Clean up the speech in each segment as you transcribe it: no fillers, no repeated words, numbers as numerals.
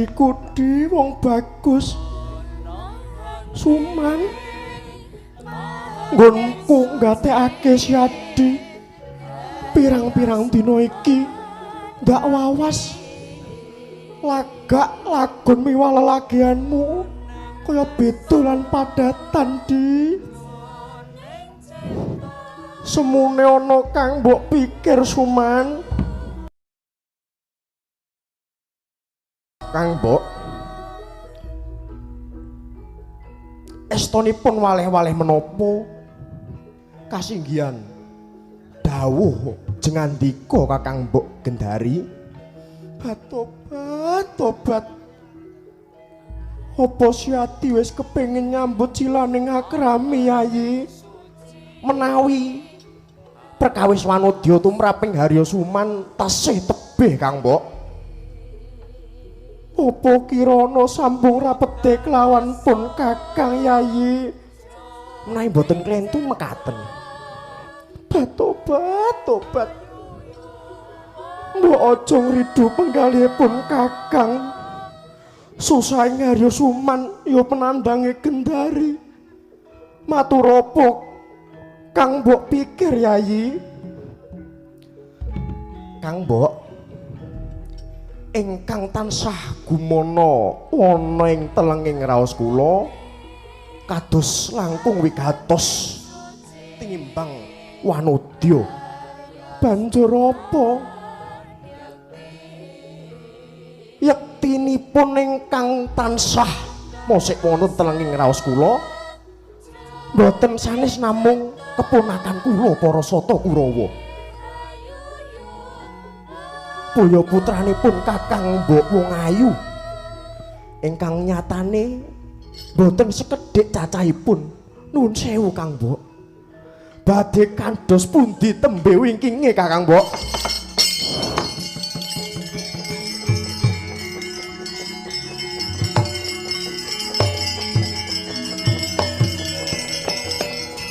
Adikku di wong bagus. Suman nggonku nggatekake si Adi. Pirang-pirang dina iki ndak wawas. Lagak lagon miwah lelagianmu kaya betulan padatan di. Semune ana kang mbok pikir Suman. Kang Mbok estonipun waleh-waleh menapa kasinggihan dawuh jengandika Kakang Mbok Gendari. Tobat apa si Ati wis kepengin nyambut cilaning akrami Yayi menawi perkawis wanodya tumraping Harya Suman tasih tebih Kang Mbok. Apa kirana sambung rapete kelawan pun Kakang Yayi menawi boten klentu mekaten. Tobat mbok aja ngridu penggalihipun Kakang. Susahing Harya Suman ya penandange Gendari. Matur apa kang mbok pikir Yayi? Kang Mbok ingkang tansah gumana ana ing telenging raos kula kados langkung wigatos tinimbang wanodya. Banjur apa? Yektinipun ingkang tansah mosik wonten telenging raos kula boten sanes namung keponakan kula Parasata Kurawa. Boyo putranipun Kakang Mbok Wongayu ingkang nyatane boten sekedhik cacahipun. Nuwun sewu Kang Mbok. Badhe kandos pundi tembe wingkinge Kakang Mbok?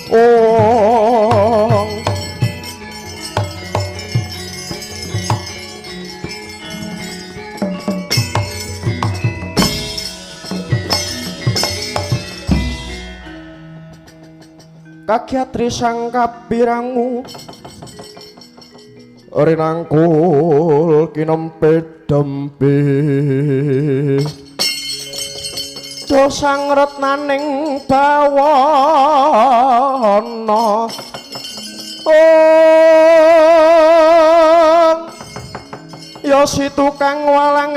Oh Kagyatri sang kapirangu rinangkul kinempit dembe dosang retnaning bawana ya si tukang walang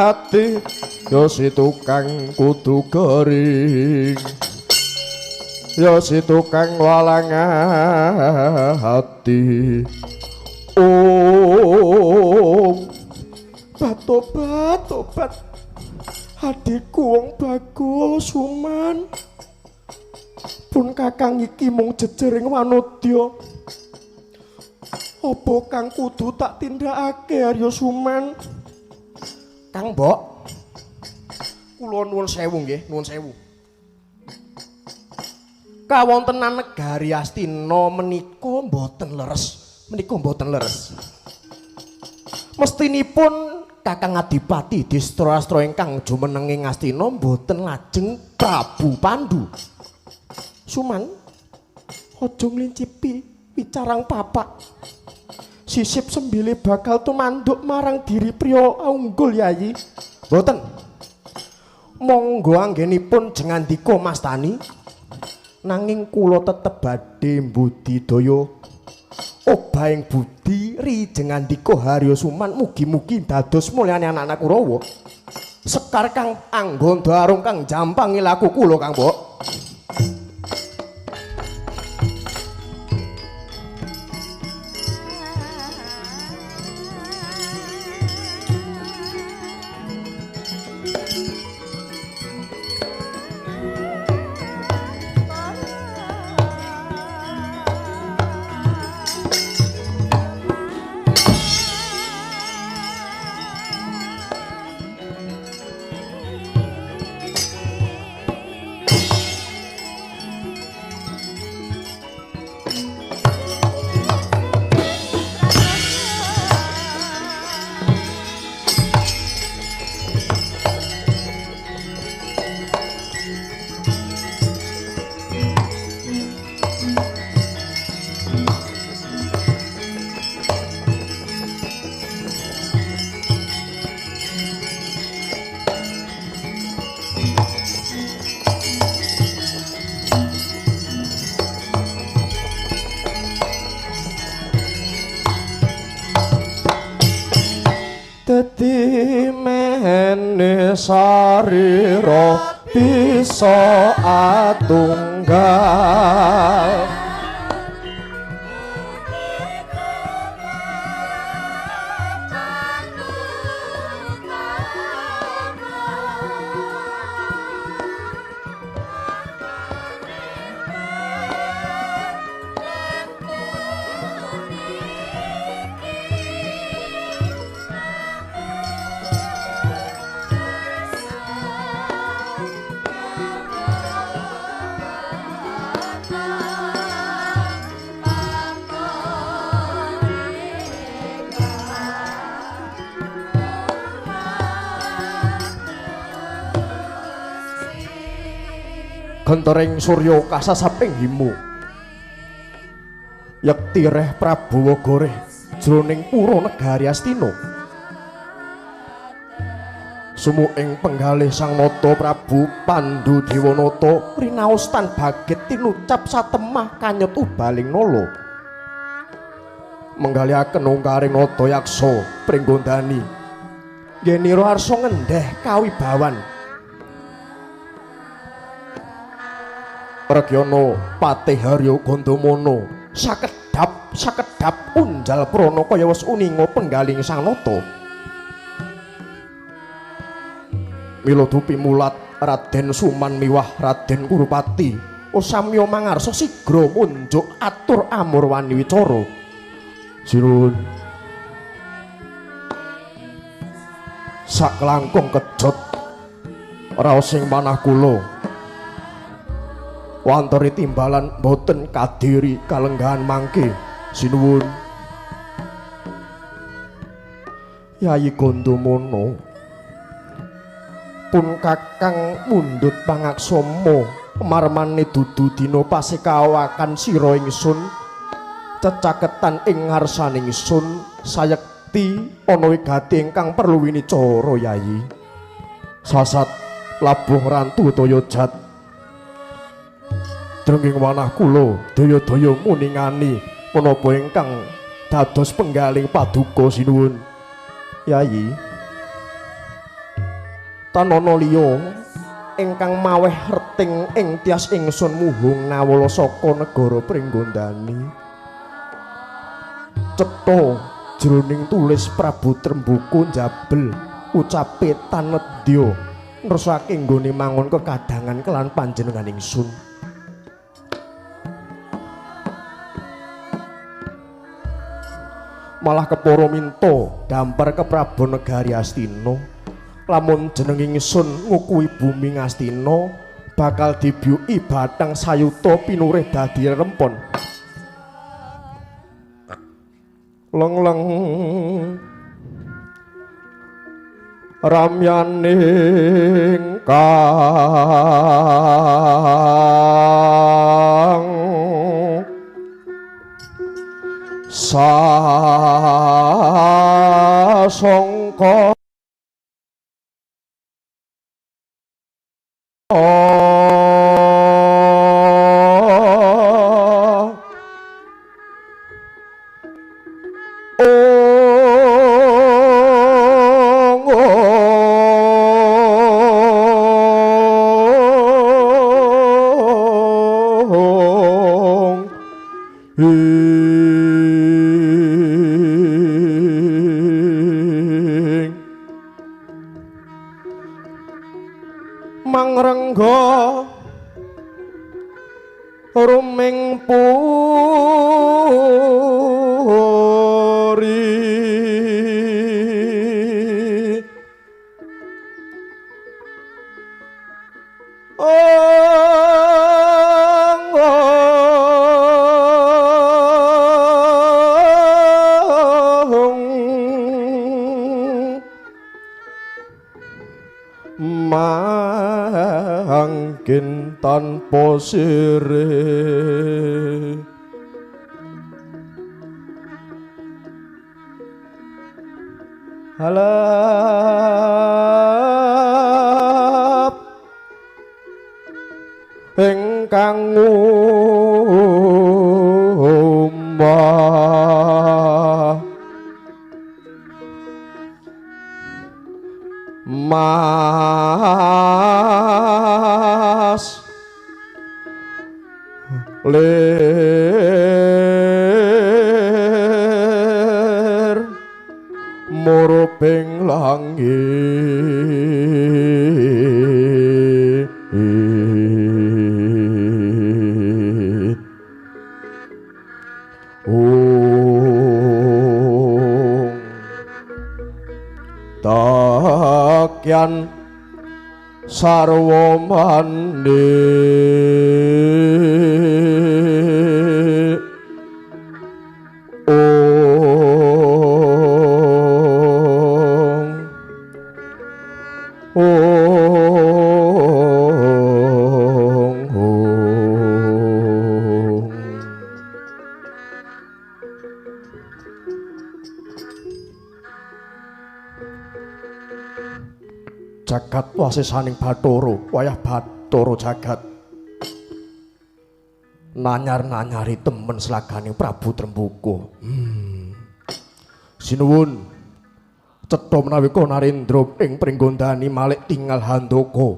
ati ya si tukang kudu garing ya si tukang walang hati. Tobat adikku wong bagus Suman. Pun Kakang iki mung jejering wanodya. Apa kang kudu tak tindakake Harya Suman? Kang Mbok kula nuwun sewu nggih, nuwun sewu. Kawontenan negari Astina menika mboten leres. Mestinipun Kakang Adipati Distra-astra ingkang jumeneng ing Astina mboten lajeng Prabu Pandu. Suman, aja nglincipi wicarang papak. Sisip sembile bakal tumanduk marang diri priya unggul Yayi. Mboten. Monggo anggenipun jengandika Mas Tani. Nanging kula tetep badhe mbudidaya obahing budi rijengandika Harya Suman mugi-mugi dados mulyane anak-anak Kurawa. Sekar kang anggondo arung kang jampangi laku kula Kang Mbok. sarira bisa atunggal Gentereng Surya kasasaping himu yekti reh Prabowo goreh jroning pura negari Astina sumuing penggalih Sang Nata Prabu Pandhu Dewanata rinaos tan bagit tinucap satemah kanyet ubaling nala menggalihaken ungkaring nata yaksa pringgondani yenira arsa ngendheh kawibawan Regana Patih Harya Gandamana sakedhap unjal prana kaya wis uninga penggaling Sang Nata mila dupi mulat Raden Suman miwah Raden Kurupati samya mangarsa sigra munjuk atur amurwani wicara sinuwun sak langkung kejot raos sing manah kula wantari timbalan boten kadiri kalenggahan mangke sinuwun Yayi Gandamana pun kakang mundhut pangaksama marmane dudu dina pasekawakan sira ingsun cecaketan ing ngarsaning ingsun sayekti ana wigati ingkang perlu winicara Yayi sasat labuh rantu toya jat drenging manah kula daya-daya muningani menapa ingkang dados penggaling paduka sinuwun Yayi tanana liya ingkang maweh reting ing tias ingsun muhung nawala saka negara Pringgondani cetha jroning tulis Prabu Trembuku njabel ucape tanedya ngersake nggone mangun kekadangan kelan panjenengan ingsun malah kepara minta dampar ke Prabu Negari Astina lamun jeneng ingsun ngukuhi bumi Astina bakal dibyuki bathang sayuta pinurih dadi rempon leng-leng ramyaning kang sasongko mangrengga ruming puri mangkin tanpa sirih halap ingkang umbah ler morobeng langit takyan sarwa mandi jagat wasisaning Bathara wayah Bathara jagat nanyar-nanyari temen selaganing Prabu Tremboko. Sinuwun cetha menawi Narendra ing pringgondani malih tinggal handaka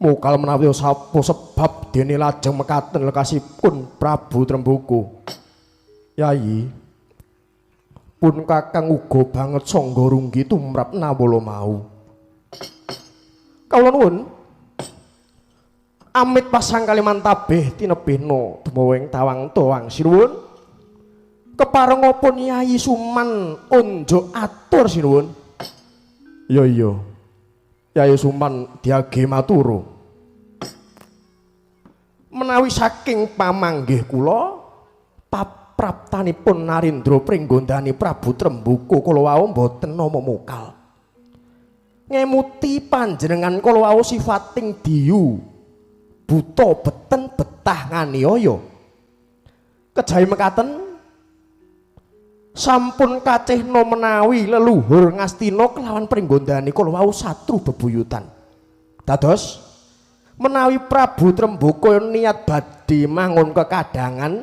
mukal menawi sapa sebab dene lajeng mekaten lekasipun Prabu Tremboko. Yayi pun kakang uga banget sangga runggi tumrap nawala mau. Kawula nuwun amit pasang kaliman tabih tinebihna dumawing tawang toang sinuwun keparengipun Yayi Suman unjuk atur sinuwun. Iya Yayi Suman diage matura menawi saking pamanggih kula papraptanipun Narendra pringgondani Prabu Tremboko kula wau mboten nama mukal ngemuti panjenengan kala wau sifating diyu buta beten betah nganiaya kejawi mekaten sampun kacihna menawi leluhur Ngastina kelawan pringgondani kala wau satru bebuyutan dados menawi Prabu Tremboko niat badhe mangun kekadangan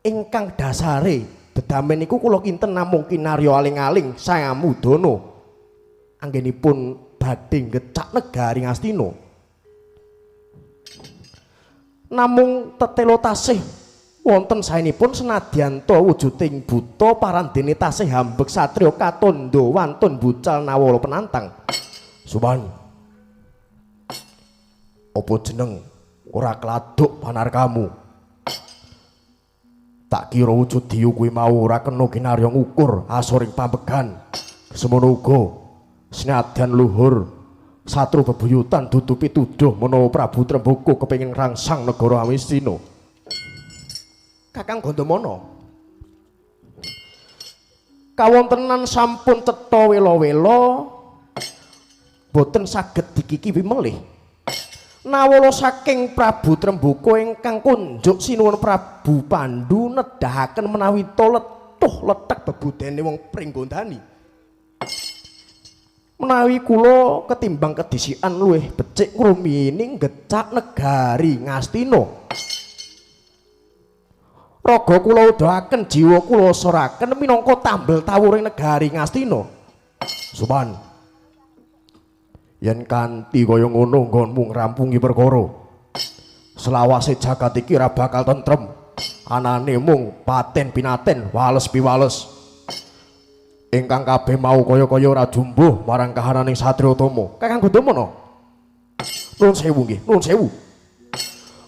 ingkang dasare dedamen niku kula kinten namung kinarya aling-aling Sayamudana anggenipun badhe ngecak negari Ngastina. Namung tetelo tasih wonten saenipun senadyan to wujuding buta parandene tasih hambek satriya katandha wantun bucal nawala penantang. Suman. Apa jeneng ora kladuk panarkamu? Tak kira wujud diyu kuwi mau ora kena kinarya ngukur asoring pambegan. Semono uga senadyan luhur satru bebuyutan dudu pituduh menawa Prabu Tremboko kepengin rangsang negara Amistina. Kakang Gandamana kawontenan sampun cetha wela-wela boten saged dikikipi melih nawala saking Prabu Tremboko ingkang kunjuk sinuwun Prabu Pandhu nedahaken menawi to letuh letek bebudene wong pringgondani menawi kula ketimbang kedisikan luwih becik ngrumiyini ngecak negari Ngastina. Raga kula udahaken jiwa kula soraken minangka tambel tawuring negari Ngastina. Suman. Yen kanthi kaya ngono nggonmu ngrampungi perkara. Selawase jagat iki ora bakal tentrem. Anane mung paten pinaten, wales piwales. Ingkang kabeh mau kaya-kaya ora jumbuh marang kahananing satriya utama. Kakang Gandamana. Nuwun sewu nggih, nuwun sewu.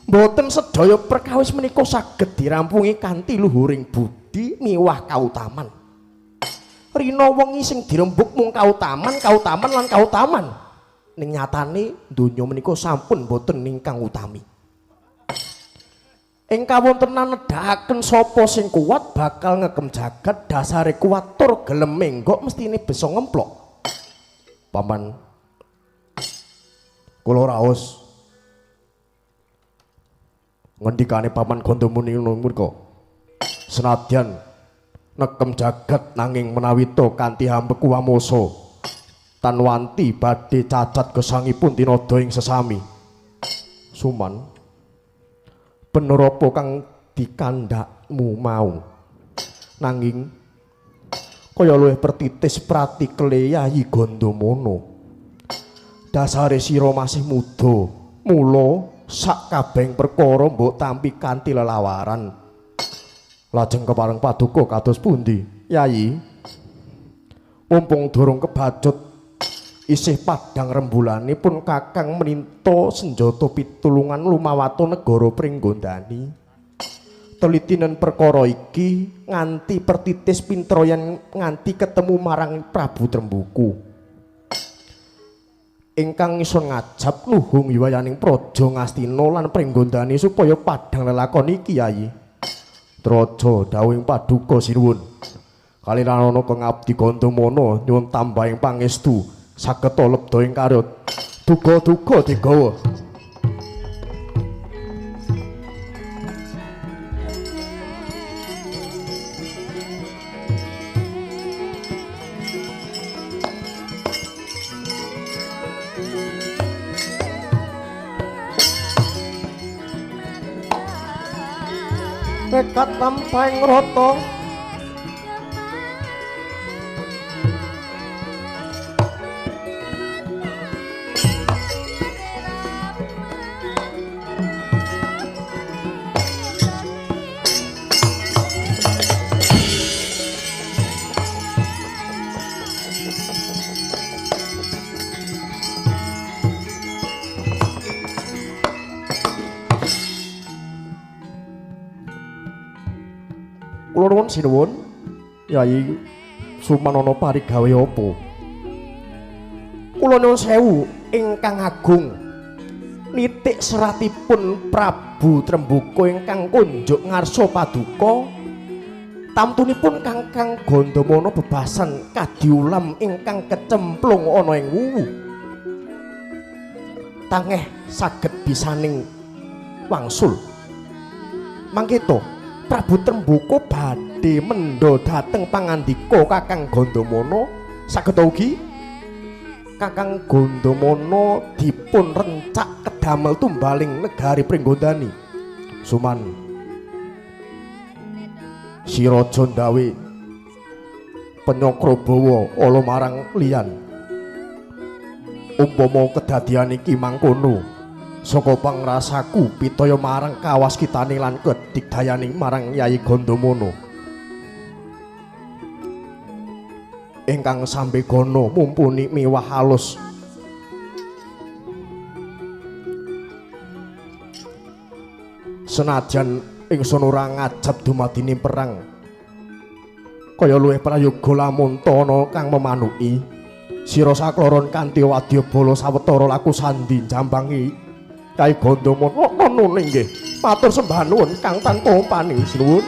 Mboten sedaya perkawis menika saged dirampungi kanthi luhuring budi miwah kautaman. Rina wengi sing dirembuk mung kautaman lan kautaman. Ning nyatane donya menika sampun mboten ingkang utami. Ing kawontenan nedahaken sapa sing kuat bakal ngegem jagat dasare kuat tur gelem menggok mestine bisa ngemplok. Paman kula raos ngendikane Paman Gandamuni menika senadyan ngegem jagat nanging menawi to kanthi hambeku wamoso tanwanti badhe cacat gesangipun tinada ing sesami. Suman bener apa kang dikandhakmu mau nanging kaya luwih pertitis pratikele Yayi Gandamana dasare sira masih muda mula sak kabeng perkara mbok tampi kanthi lelawaran. Lajeng kepareng paduka kados pundi, Yayi? Mumpung durung kebacut isih padhang rembulanipun Kakang meninta senjata pitulungan lumawato negara Pringgondani. Telitinen perkara iki nganti pertitis pintroyan nganti ketemu marang Prabu Trembuku. Ingkang ison ngajab nuhung yuwayaning praja Ngastina lan Pringgondani supaya padhang lelakon iki, Yayi. Traja dawuhing paduka sinuwun. Kalirana Kangabdi Gandamana nyuwun tambahing pangestu saged lebda ing karya duga-duga digawa. Nekat tampahing rata kula nuwun sinuwun, Yayi Sumanana parigawe apa? Kula nuwun sewu ingkang agung. Nitik seratipun Prabu Trembuka ingkang kunjuk ngarsa paduka. Tamtunipun Kakang Gandamana bebasan kadiulam ingkang kecemplung ana ing wuwu. Tangeh saged bisaning wangsul. Mangkita Prabu Trembuka badhe mendha dhateng pangandika Kakang Gandamana saged ugi Kakang Gandamana dipun rencak kedamel tumbaling negari Pringgondani. Suman si raja ndawe Pancakrabawa ala marang liyan. Umpama kedadian iki mangkono saka pangrasaku pitaya marang kawaskitaning lan kedigdayaning marang Yayi Gandamana ingkang sambegana mumpuni miwah halus. Senajan ingsun ora ngajab dumadining perang kaya luwih prayoga lamun ana kang memanuki sira sakloron kanthi wadyabala sawetara laku sandi jambangi Kyai Gandamana nuwun inggih. Matur sembah nuwun Kang tanpa paning sinuwun.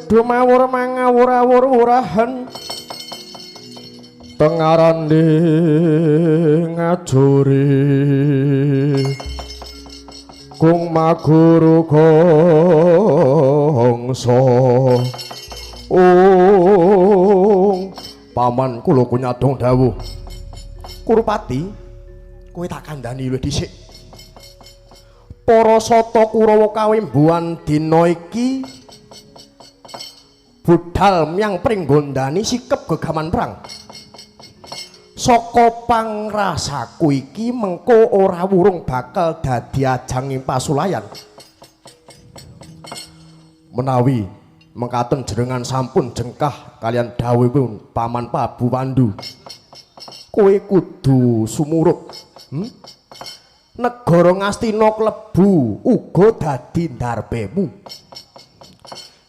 dumawur mangawur-awur-wurahan tengarane ngajuri kung maguru gongso paman kula kunyadong dawuh Kurupati kowe tak kandhani luwih dhisik para sata Kurawa kawembuhan dina iki budhal miyang pringgondani sikep gegaman perang saka pangrasaku iki mengko ora wurung bakal dadi ajanging pasulayan menawi mengkaten jenengan sampun jengkah kalian dawuhipun Paman Prabu Pandhu kowe kudu sumurup negara Ngastina klebu uga dadi ndarbemu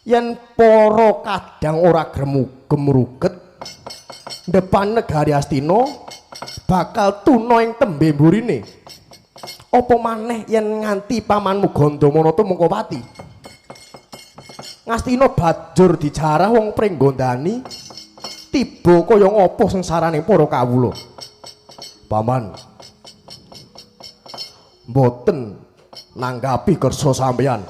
yen para kadang ora gemruget depan negari Astina bakal tuna ing tembe mburine apa maneh yen nganti pamanmu Gandamana mengko pati Ngastina bajur dijarah wong pringgondani tiba kaya ngapa sengsaraning para kawula paman mboten nanggapi kersa sampeyan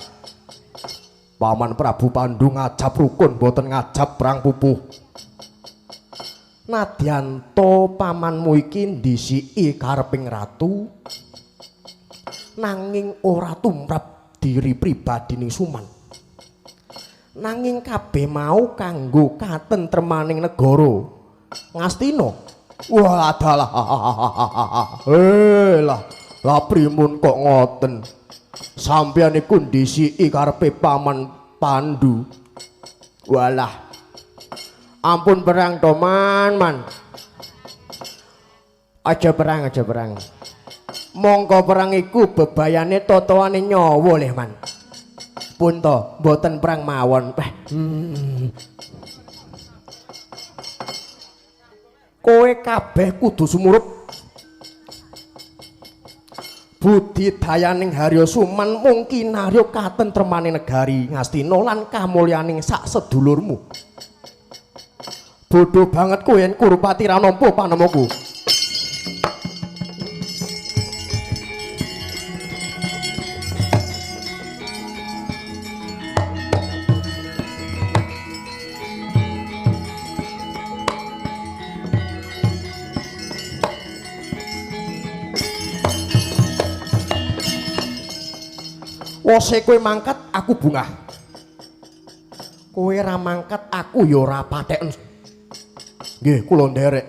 Paman Prabu Pandhu ngajab rukun mboten ngajab perang pupuh nadyanto pamanmu iki ndisiki kareping ratu nanging ora tumrap diri pribadining Suman nanging kabeh mau kanggo katentremaning negara Ngastina wah adalah lah primun kok ngoten sampeyan iku ndisiki karepe Paman Pandhu walah ampun perang to man aja perang mongko perang iku bebayane totoane nyawa leh man pun to mboten perang mawon kowe kabeh kudu sumurup budidayaning Harya Suman mungkin narya katentremaning negari Ngastina lan kamulyaning sak sedulurmu bodoh banget kowe yen Kurupati ra nampa panemuku wose kowe mangkat aku bungah kowe ra mangkat aku ya ora patheken nggih kula nderek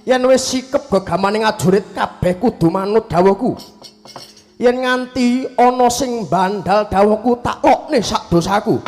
yen wis sikep gegamaning ajurit kabeh kudu manut dawuhku yen nganti ana sing bandal dawuhku tak lokne sak dosaku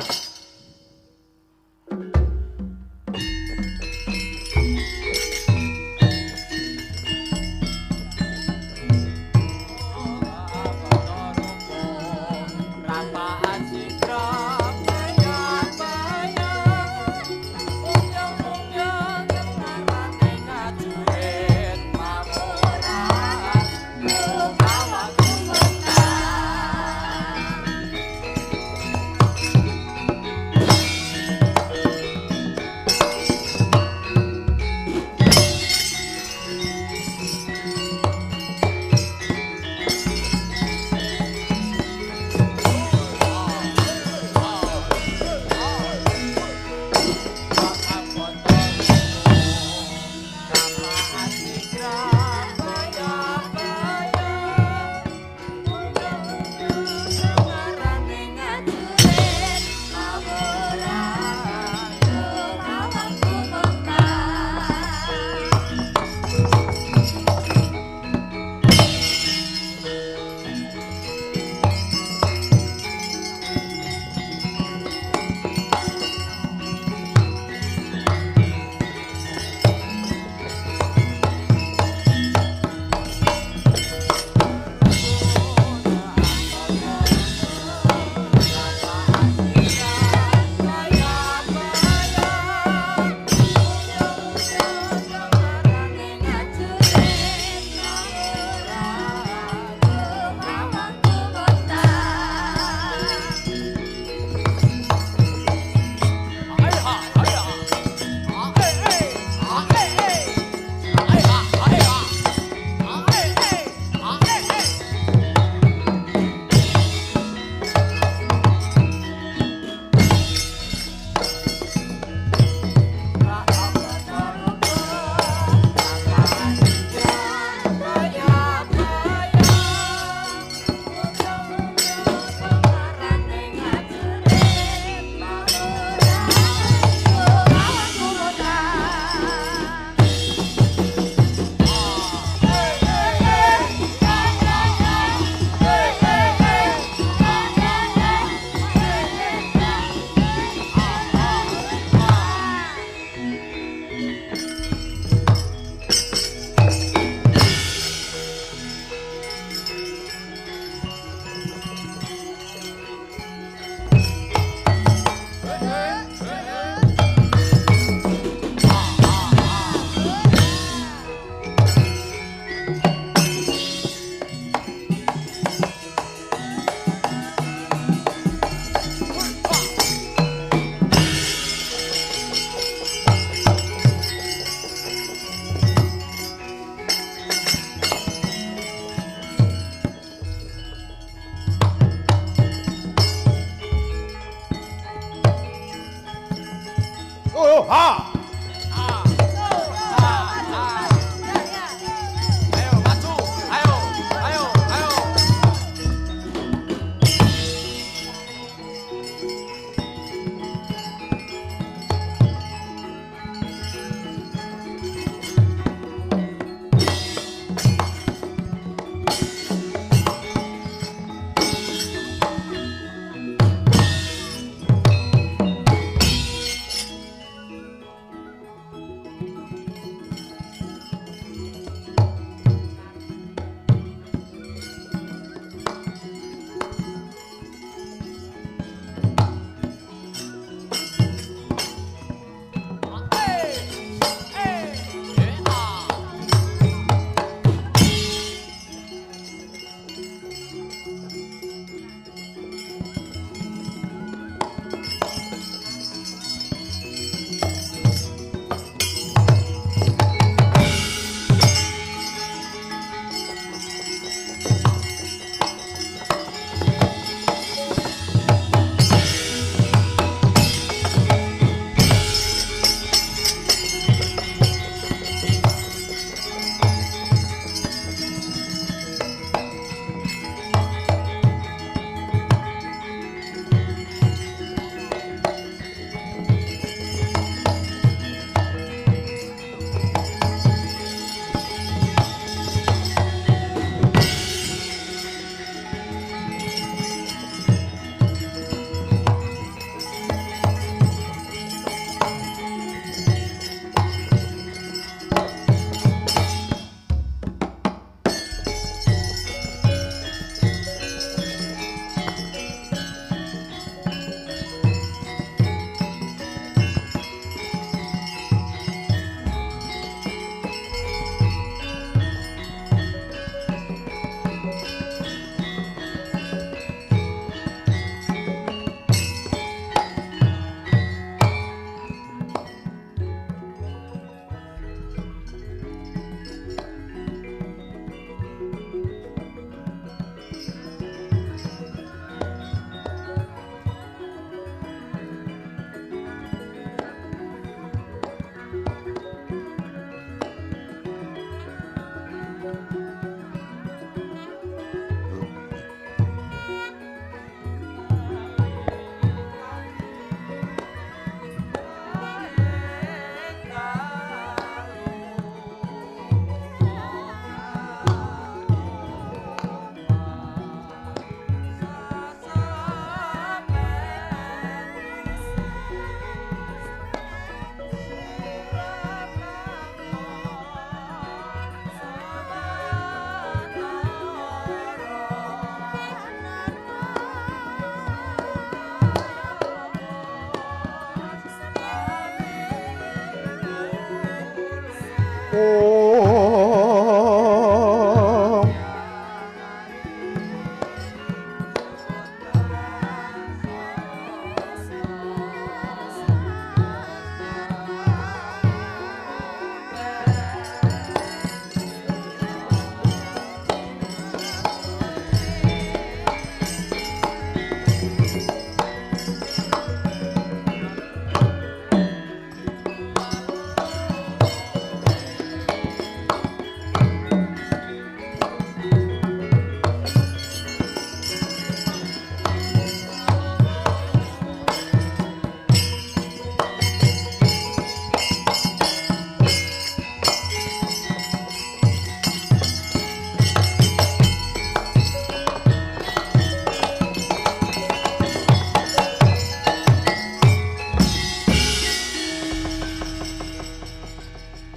Oh, ha.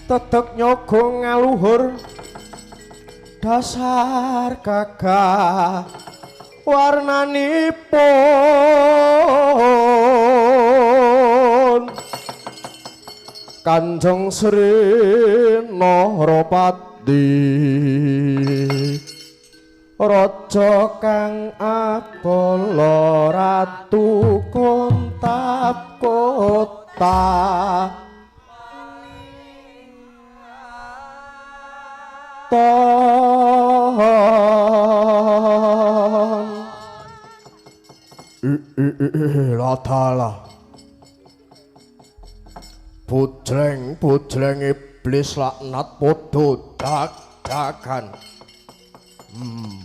Tetek nyogo ngaluhur dasar gagah warnanipun Kanjeng Sri Naropati raja kang abala ratu kontap kota Latala Bojleng iblis laknat padha dag-dagan.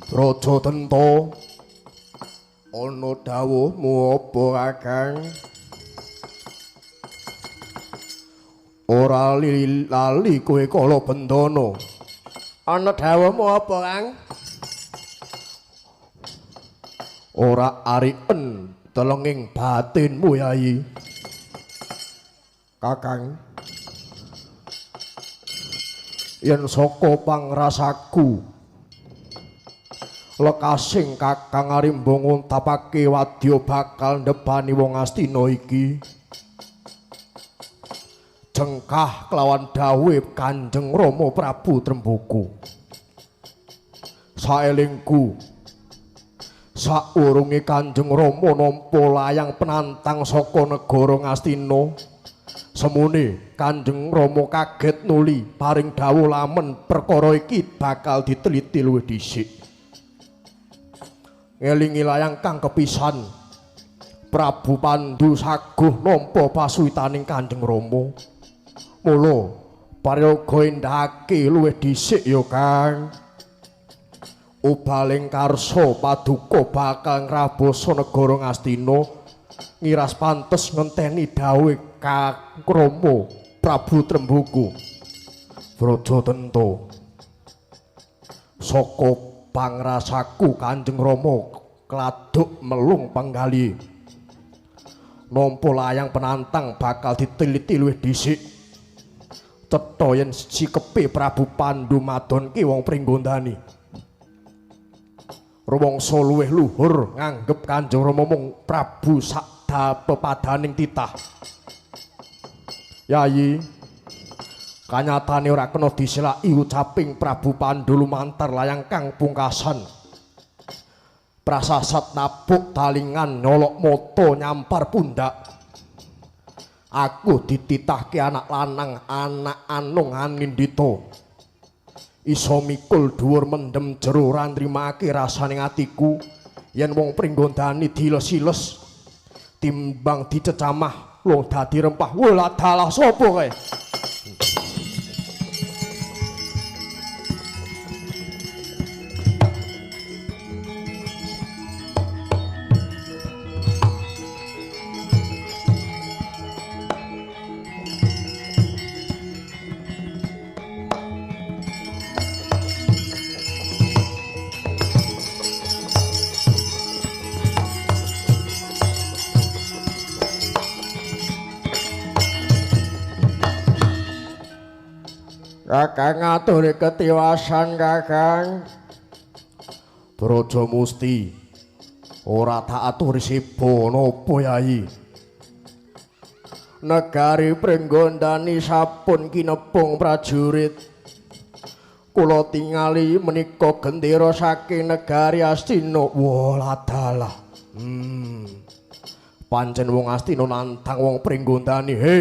Brajadenta ana dawuhmu apa Kakang? Ora lali kowe kala bendana. Ana dawuhmu apa, Kang? Ora ariken telenging batinmu, Yayi. Kakang, yen saka pangrasaku lekasing Kakang Arimba nguntapake wadya bakal ndebani wong Astina iki. Jengkah kelawan dawuh Kanjeng Rama Prabu Trembuku. Saelingku saurunge Kanjeng Rama nampa layang penantang saka negara Ngastina, semune Kanjeng Rama kaget nuli paring dawuh lamen perkara iki bakal diteliti luwih dhisik. Ngelingi layang kang kepisan, Prabu Pandhu saguh nampa pasuwitaning Kanjeng Rama. Mula paraga endhake luwih dhisik ya, Kang. Ubaling karsa paduka bakal ngrabasa negara Ngastina, ngiras pantes ngenteni dawuh Kang Rama Prabu Trembuku. Brajadenta, saka pangrasaku Kanjeng Rama kladuk melung panggali. Nampa layang penantang bakal diteliti luwih dhisik. Cetha yen sikepe Prabu Pandhu madonke wong Pringgondani. Rumangsa luwih luhur nganggep Kanjeng Rama mung Prabu sakda pepadaning titah. Yayi, kanyatane ora kena diselaki ucaping Prabu Pandhu lumantar layang kang pungkasan. Prasasat nabuk talingan nyolok moto nyampar pundak. Aku dititahke anak lanang, anak anung anindita. Iso mikul dhuwur mendem jero ora nrimake rasaning atiku yen wong Pringgondani diles-iles timbang dicecamah lho dadi rempah. Wala dalah sapa kowe? Kakang aturi ketiwasan, Kakang. Braja Musti ora tak aturi siba napa, Yayi. Negari Pringgondani sampun kinepung prajurit. Kula tingali menika gendera saking negari Astina. Walah dalah. Pancen wong Astina nantang wong Pringgondani. He.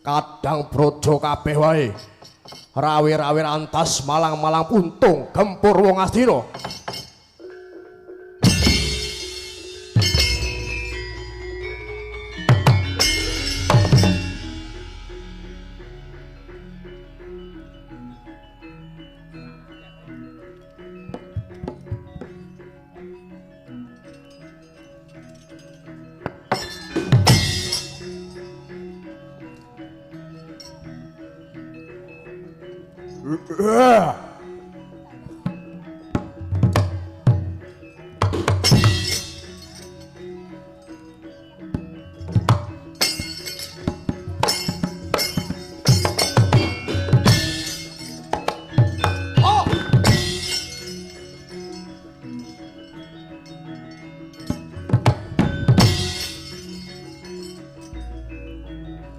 Kadang braja kabeh wae. Rawe-rawe antas malang-malang puntung gempur wong Astina.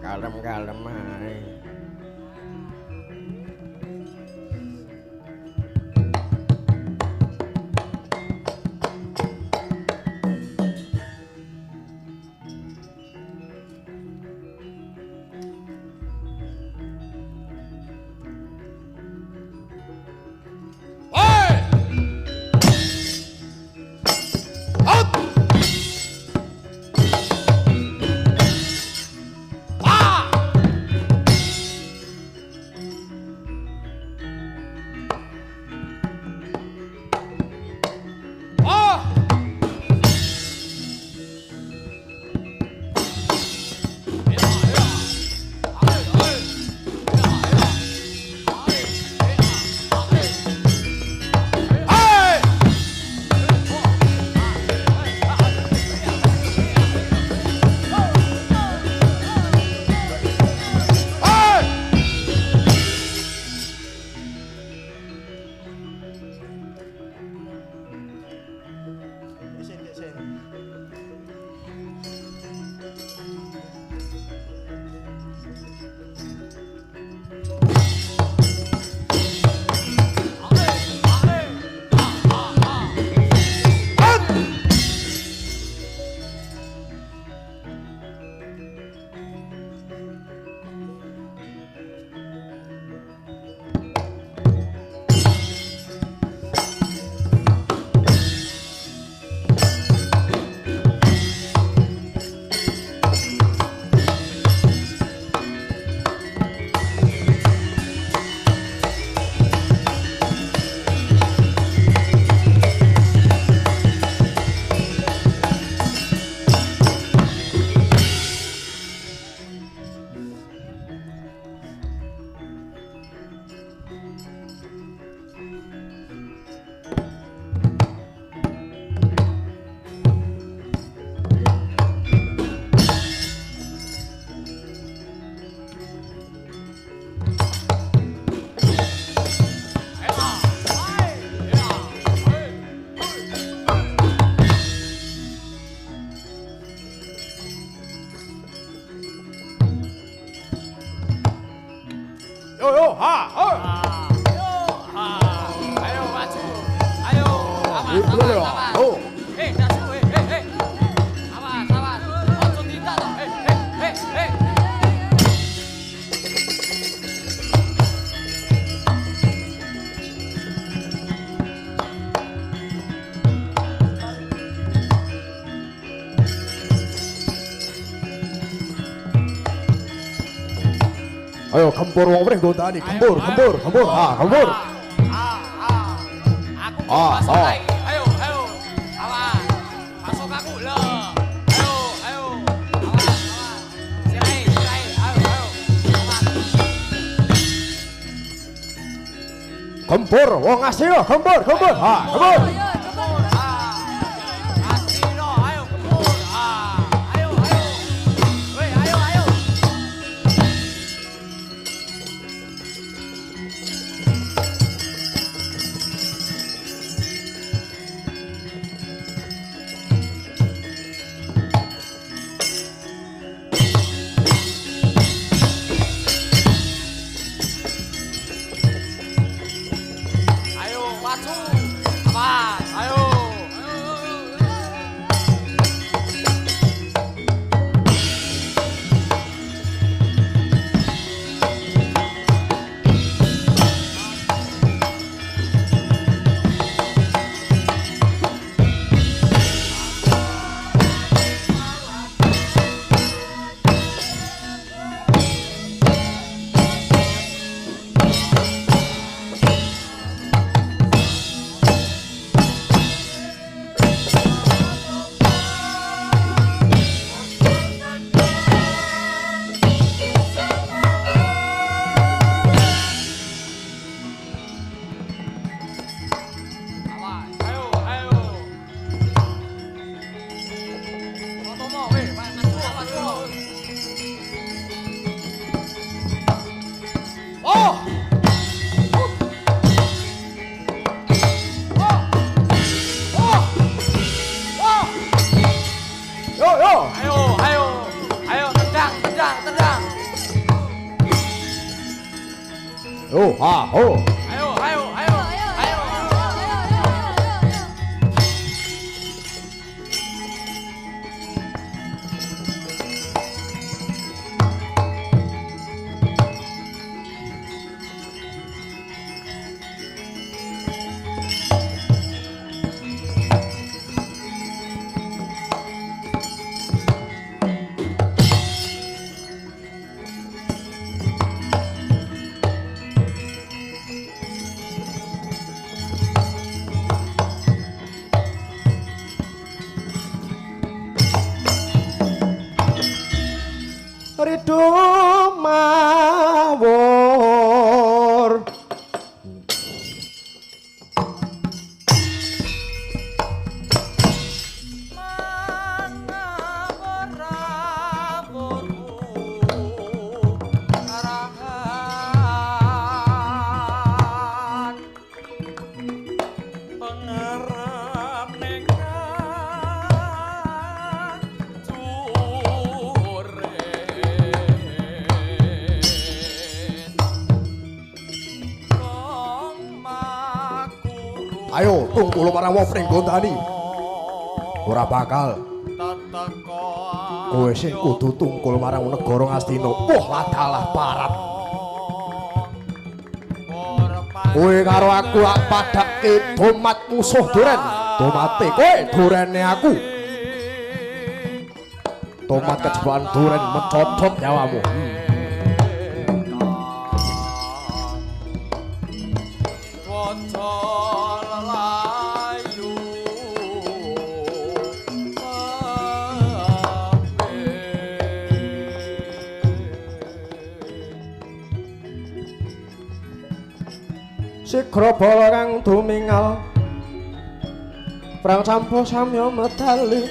Kalem-kalem ae. Oh. Ayo gempur wong mrih gondani, gempur. Ah, gempur. Aku ayo. Awas. Masuk aku lho. Ayo. Awas. Sirai. Ayo. Gempur wong asli yo, gempur. Ah, gempur. Asino, ayo gempur. Ayo. Weh, ayo. Ayo maju. Awas, ayo. Awas, ayo. Motomo, weh, maju. Oh! Yo. Ayo, tendang. Oh, ah, oh. Ayo. Ridho mawur. Ayo tungkul marang wong pring gondani. Ora bakal. Kowe sing kudu tungkul marang negara Ngastina. Wah, ladalah parat. Kowe karo aku padake domat musuh duren. Domate kowe, durene aku. Tomat kejebakan duren mencodot nyawamu. Sigra bala kang dumingal prang campa samya medali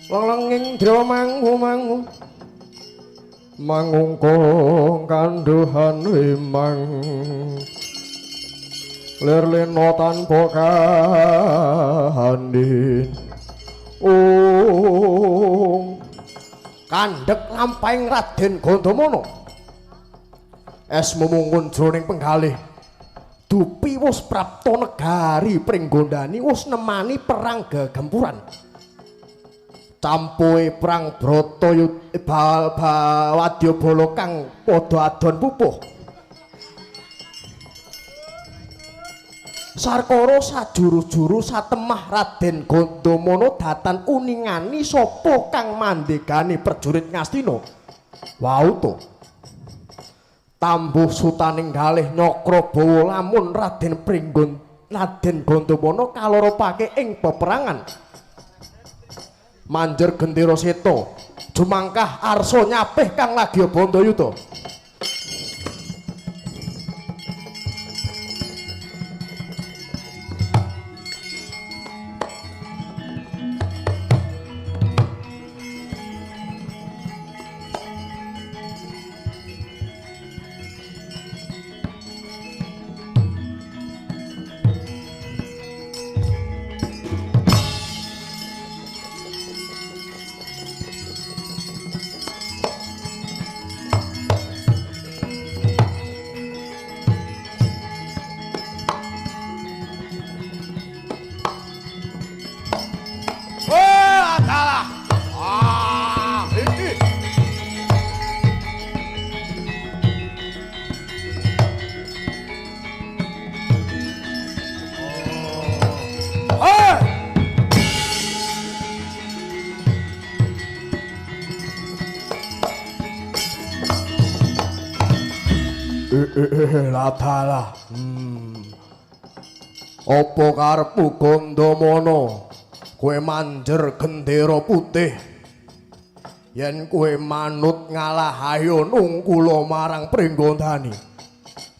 Lelenging dewa mangu mangungkung kanduhan wimang lirlena tanpa kahandin kandhek lampahing Raden Gandamana es mumungun jroning penggalih dupi wis prapta negari pringgondani wis nemani perang gegempuran campuhe perang Bratayuda Wadyabala kang padha adon pupuh sarkara sajuru-juru satemah Raden Gandamana datan uningani sapa kang mandhegani prajurit Ngastina wau to tambuh sutaning kalih Nyakrabawa lamun Raden Gandamana kalaropake ing peperangan manjer gendera seta jumangkah arsa nyapih kang lagi Bandayuda Latala apa karepmu Gandamana kowe manjer gendera putih yen kowe manut ngalah ayo nungkula marang Pringgondani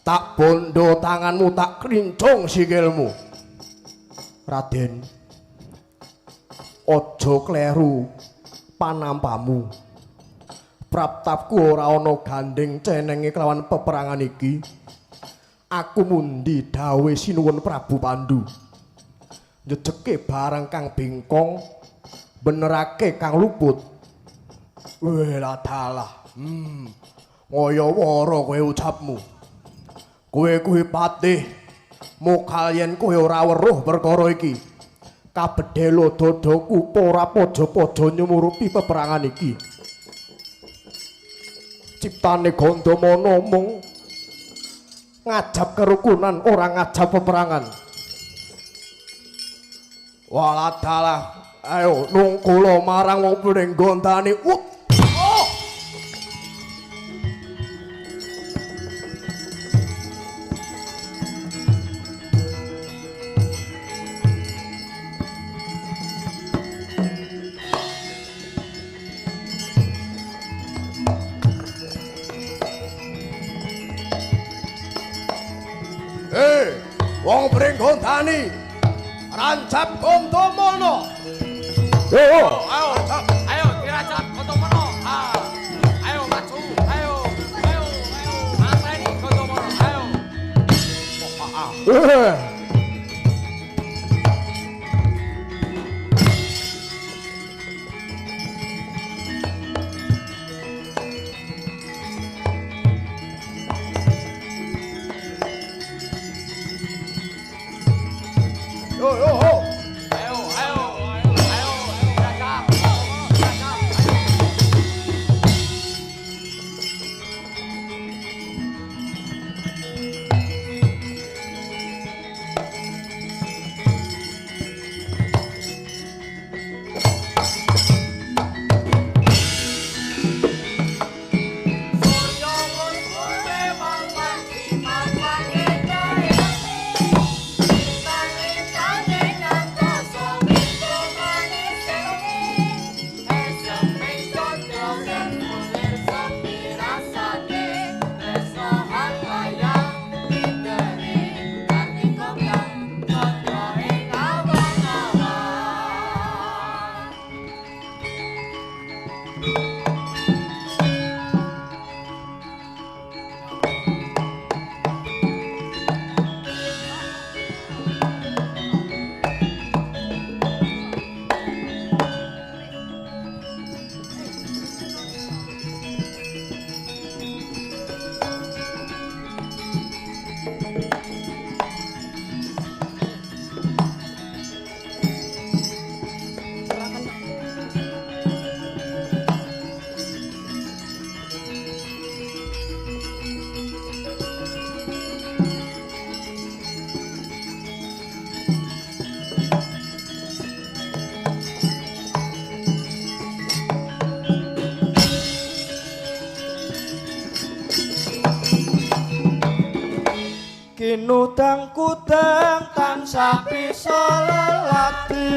tak bondo tanganmu tak krincung sikilmu Raden aja kleru panampamu praptapku ora ana gandeng cenenge kelawan peperangan iki aku mundi dawuh sinuwun Prabu Pandhu njejeke barang kang bengkong benerake kang luput lah dalah ngaya wara kowe ucapmu kowe kuwi patih mokal yen kowe ora weruh perkara iki kabedhela dadaku ora padha-padha nyumurupi peperangan iki ciptane Gandamana mung ngajab kerukunan ora ngajab peperangan waladalah ayo nungkula marang wong Pringgondani wong Pringgondani rancap Gandamana Ayo diracap Gandamana ayo maju ayo mateni Gandamana ayo Minudang kudang tansah bisa lelati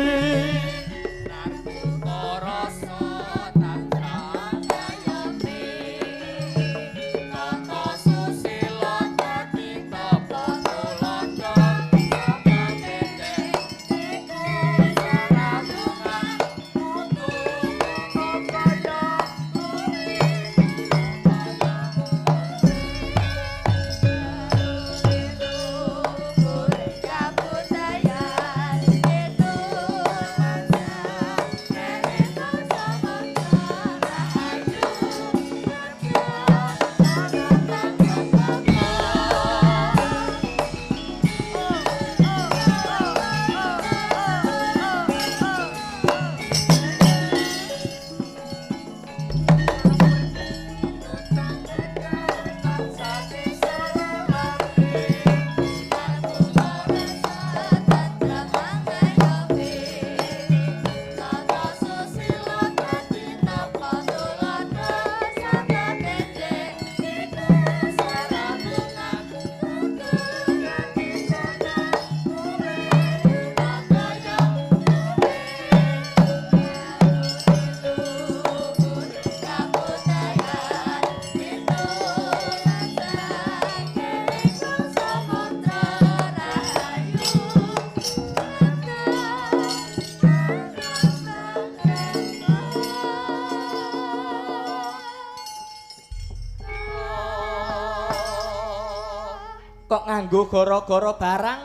kok nganggo goro-goro barang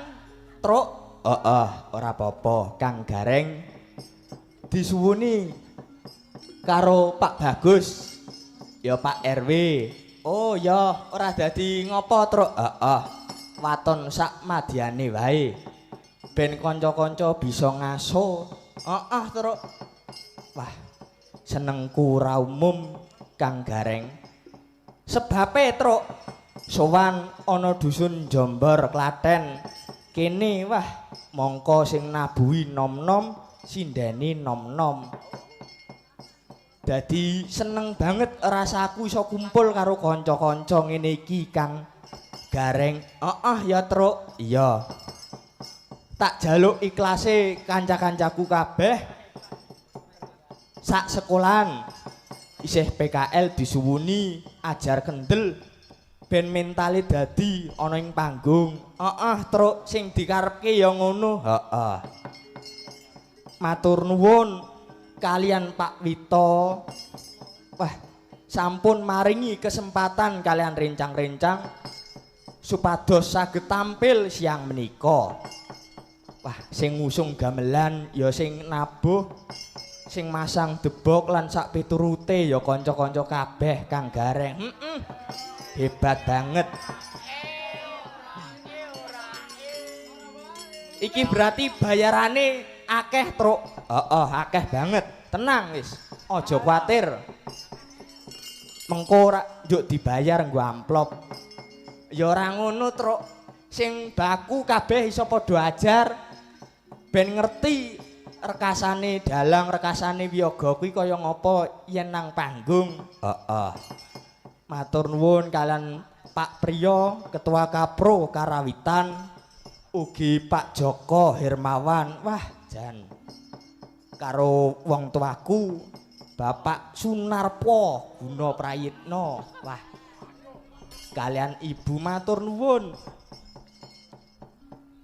truk ora apa-apa Kang Gareng disuwuni karo Pak Bagus ya Pak RW oh ya ora dadi ngopo truk waton sak madyane wae ben kanca-kanca bisa ngaso truk wah senengku ora umum Kang Gareng sebabe truk sowan ana dusun Jombor Klaten kene wah mongko sing nabuhi nom-nom sindeni nom-nom dadi seneng banget rasaku iso kumpul karo kanca-kanca ngene iki Kang Gareng ya truk iya tak jaluk ikhlase kanca-kancaku kabeh sak sekolahan isih PKL disuwuni ajar kendel ben mentale dadi ana ing panggung. Truk sing dikarepke ya ngono. Matur nuwun kalian Pak Wito. Wah, sampun maringi kesempatan kalian rencang-rencang supados saged tampil siang menika. Wah, sing ngusung gamelan ya sing nabuh, sing masang debok lan sak piturute ya kanca-kanca kabeh Kang Gareng. Hebat banget. Iki berarti bayarane akeh truk. Akeh banget. Tenang wis. Aja kuwatir. Mengko ora njuk dibayar nggo amplop. Ya ora ngono truk. Sing baku kabeh iso padha ajar ben ngerti rekasane dalang, rekasane wiyaga kuwi kaya ngapa yen nang panggung. Matur nuwun kalian Pak Priyo, Ketua Kapro Karawitan, ugi Pak Joko Hermawan. Wah, jan. Karo wong tuaku, Bapak Sunarpo Guno Prayitno. Wah. Kalian Ibu matur nuwun.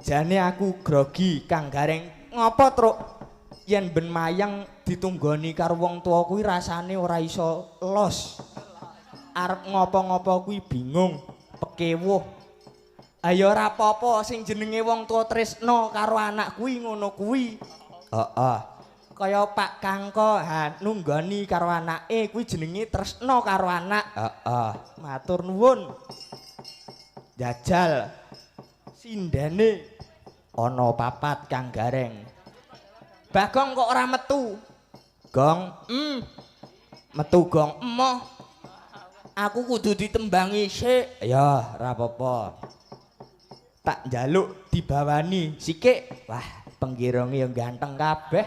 Jane aku grogi Kang Gareng. Ngopo, Truk? Yen ben mayang ditunggoni karo wong tuwa kuwi rasane ora iso los. Arep ngopo-ngopo kuwi bingung, pekewuh. Ayo ora apa-apa sing jenenge wong tuwa tresno karo anak kuwi ngono kuwi. Kaya Pak Kangko nunggoni karo anake kuwi jenenge tresno karo anak. Matur nuwun. Jajal sindene ana papat Kang Gareng. Bagong kok ora metu? Gong, metu gong emoh. Aku kudu ditembangi sik. Ya, ora apa-apa. Tak njaluk dibawani sikik. Wah, penggironge yang ganteng kabeh.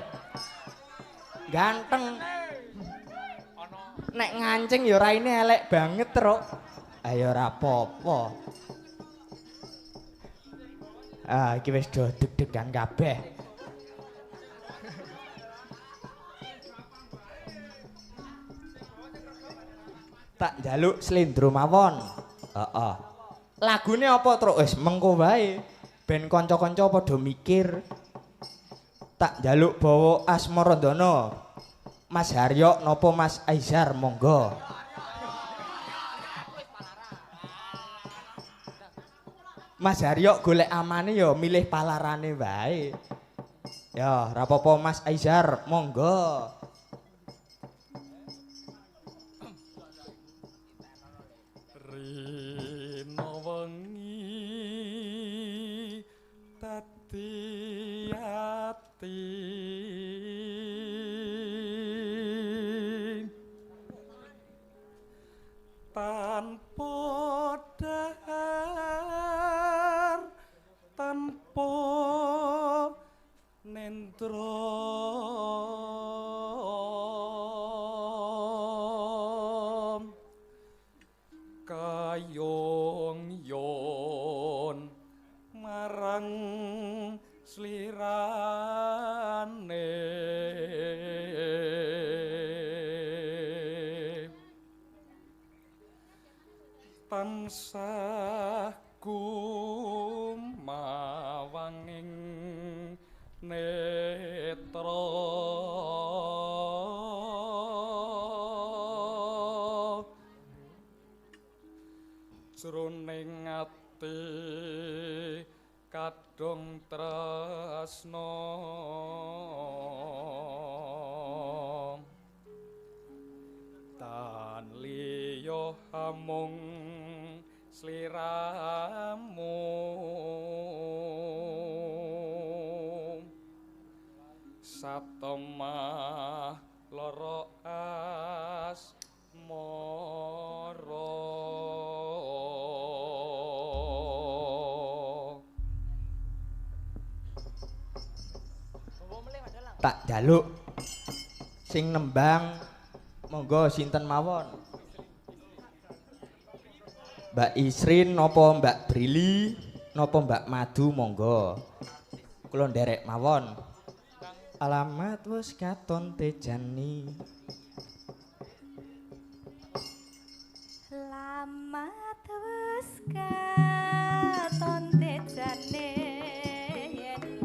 Ganteng. Nek ngancing ya raine elek banget, Truk. Ayo ora apa-apa. Ah, iki wis do deg-degan kabeh. Tak njaluk slendro mawon. Heeh. Lagune apa, Truk? Wis mengko wae. Ben kanca-kanca padha mikir. Tak njaluk bawa Asmarandana. Mas Haryo napa Mas Aizar monggo. Mas Haryo golek amane ya milih palarane wae. Ya, ora apa-apa Mas Aizar monggo. Rina wengi dadi ati tanpa dahar tanpa nendra kayong yon marang slirane tansah kumawanging netra jroning ati kadung tresna tan liya hamung sliramu satemah lara Tak njaluk sing nembang monggo sinten mawon. Mbak Isrin napa Mbak Brili napa Mbak Madu monggo. Kula nderek mawon. Alamat wis katon tejani. Alamat wis katon tejane yen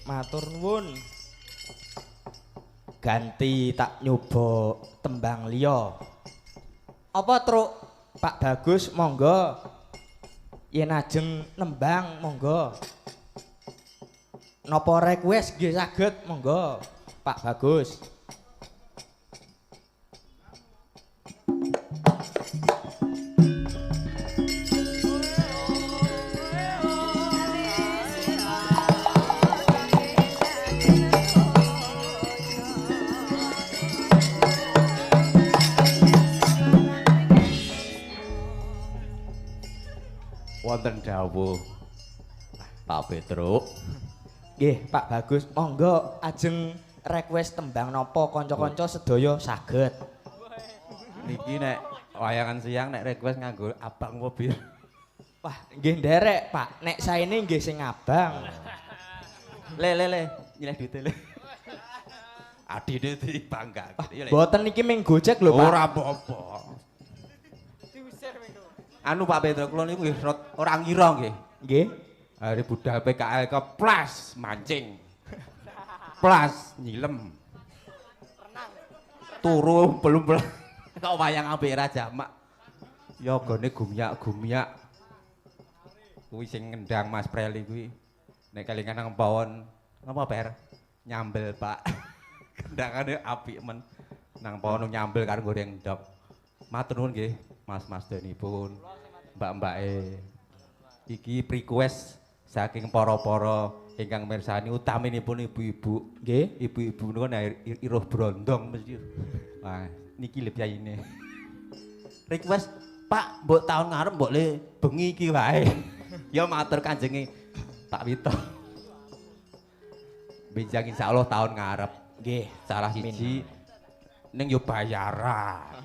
Matur nuwun. Ganti tak nyoba tembang liya. Apa truk Pak Bagus monggo. Yen ajeng nembang monggo. Napa request nggih saged monggo Pak Bagus. Wonten dawuh Pak Petruk. Nggih, Pak Bagus, monggo ajeng request tembang napa kanca-kanca sedaya saged. Niki nek wayangan siang nek request nganggo abang mobil. Wah, nggih nderek, Pak. Nek saene nggih sing abang. Le nyileh duit le. Adine dibanggakke. Mboten niki ming Gojek lho, Pak. Ora apa-apa. Anu Pak Petruk kula niku nggih ora ngira nggih. Nggih. Hari budal PKL ke plus mancing. Plus nyilem. Turu belum kok wayang apik ra jamak. Yogane gumyak-gumyak. Kuwi sing ngendang Mas Preli kuwi. Nek kelingan nang pawon ngapa Per? Nyambel, Pak. Kendangane apik men. Nang pawon nyambel karo goreng ndok. Matur nuwun nggih, Mas Denipun. Mbak-mbake. Iki request saking para-para ingkang mirsani utaminipun ibu-ibu. Nggih, Ibu-ibu niku nek iruh brondong mesti. Wah, niki lho piyayine. Request, Pak, mbok taun ngarep mbok le bengi iki wae. Ya matur kanjenge Pak Wito. Benjang insyaallah taun ngarep. nggih. Salah siji ning yo bayaran.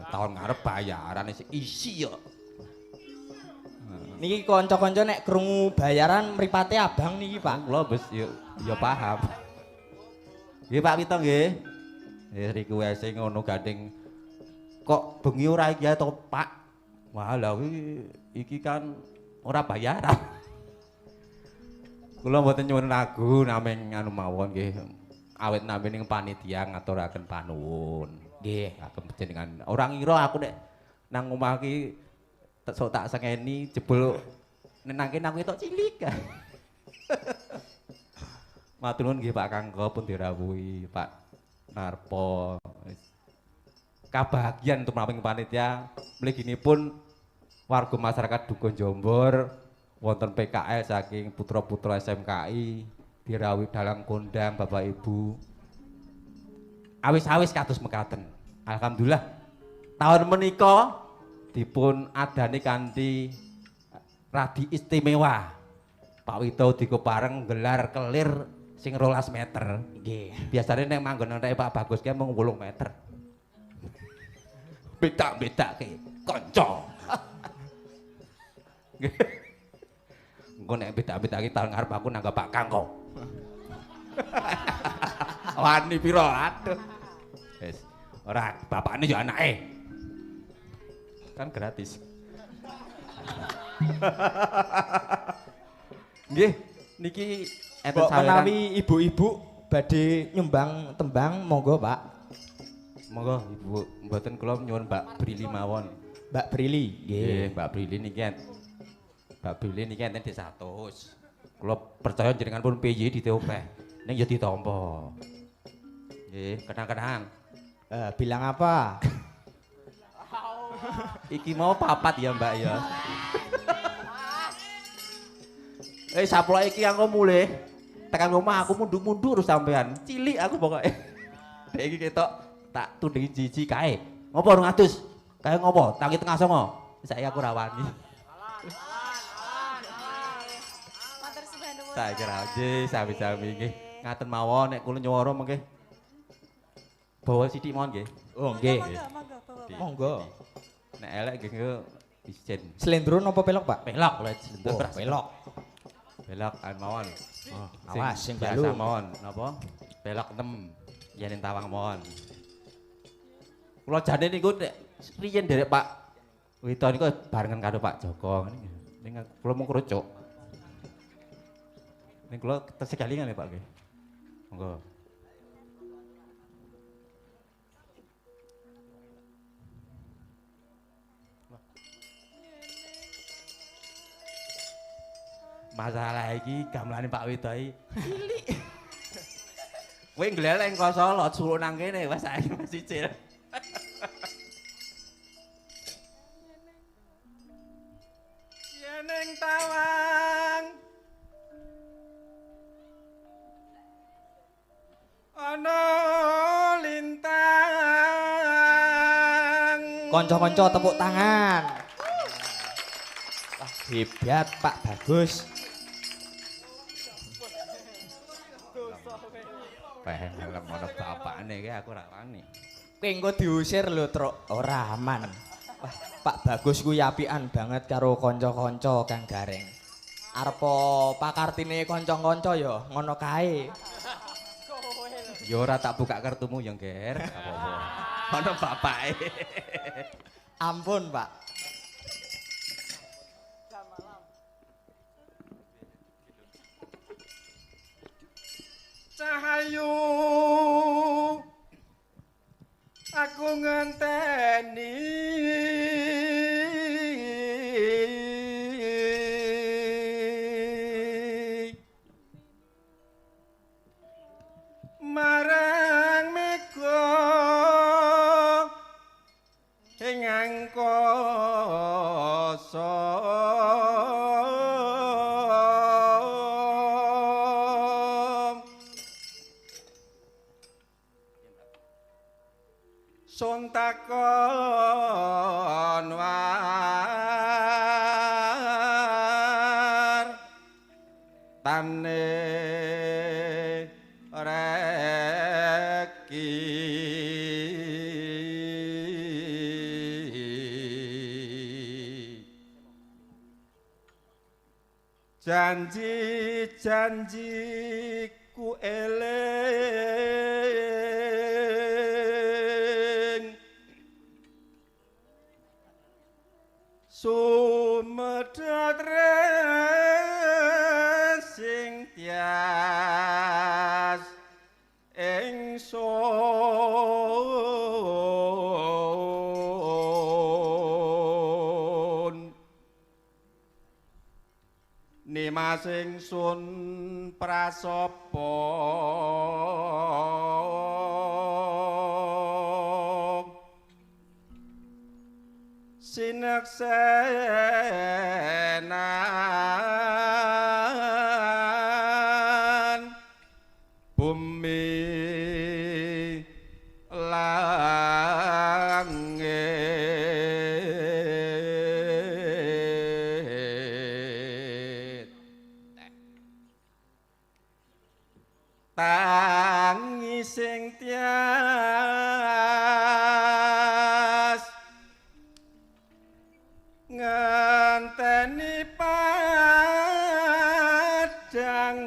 Taun ngarep bayaran isih isi yo. Niki kanca-kanca nek krungu bayaran mripate abang niki, Pak. Kula wis yo paham. Nggih Pak Wito nggih. Request ngono gandeng kok bengi ora iki to, Pak. Wah, lha iki kan ora bayaran. Kula mboten nyuwun lagu naming anu mawon nggih. Awit nampi ning panitia ngaturaken panuwun. Nggih, agem jenengan. Ora ngira aku nek nang omah iki sok tak sengeni jebul nenangke nang ketok cilik. Matur nuwun nggih Pak Kangko pun dirawuhi, Pak Narpo. Kabahagiaan untuk naming panitia mliginipun warga masyarakat Dukuh Jombor wonten PKL saking putra-putra SMKI dirawuhi dalang kondang Bapak Ibu. Awis-awis kados mekaten. Alhamdulillah tahun menika dipun adani kanthi radi istimewa. Pak Wito dikepareng gelar kelir sing 12 meter. Nggih. Biasane nek manggon entek Pak Bagus ki mung 8 meter. Beda-bedake kanca. Nggih. Engko nek beda-bedake tahun ngarep aku nanggap Pak Kangko. Wani pira? Aduh. Wis, ora bapakne yo anake. Kan gratis. Nggih, niki enten Mbok saweran. menawi ibu-ibu badhe nyumbang tembang monggo, Pak. Monggo Ibu, mboten kula nyuwun Mbak Brili mawon. Mbak Brili. Nggih, Mbak Brili niki Mbak Brili niki enten di 100. Kula percaya jenengan pun piye ditopeh. Ning ya ditampa. Nggih, kenang-kenang. Bilang apa? Iki mau papat ya Mbak ya. Saploke iki aku mulih. Tekan omah aku mundur-mundur sampean. Cilik aku pokoke. Dek iki ketok tak tundingi jiji kae. Ngopo 200? Kae ngopo? Tangi tengah songo. Saiki aku ra wani. Matur sembah nuwun. Tak kira nggih sami-sami nggih. Ngaten mawon nek kula nyuwara mengke. Bawa sithik mawon nggih. Oh, nggih. Monggo, bawa. Monggo. Nek elek nggih isin. Slendro napa pelok, Pak? Pelok lho jeneng. Oh, pelok. Belok an mawon. Oh, awas sing biasa balu. mawon. Napa? Belok 6. Yen tawang mawon. Kula jane niku nek riyen derek Pak Wito niku barengan karo Pak Joko. Ning kula mung kerucuk. Ning kula tersegalingan ya Pak nggih. Monggo. Masalah iki gamelane Pak Widoi cilik. Kowe gleleng kok Solo suluk nang kene wis saiki masih cil. Yeneng tawang ana lintang. Kanca-kanca tepuk tangan. Wah, hebat Pak Bagus. Pengen ngelem ana bapakne iki aku ora wani. Kowe engko diusir lho, Truk. Ora aman. Wah, Pak Bagus kuwi apian banget karo kanca-kanca Kang Gareng. Arepa pakartine kanca-kanca ya ngono kae. Ya ora tak buka kartumu ya, Nger. Apa-apa. Ana bapake. Ampun, Pak. Cahayu aku ngenteni marang mega ing angkasa sun takon war tane reki janji-janjiku eling sumedhot sing tias ingsun nimas ingsun prasapa sineksenan bumi langit tangi sing tias ngenteni padang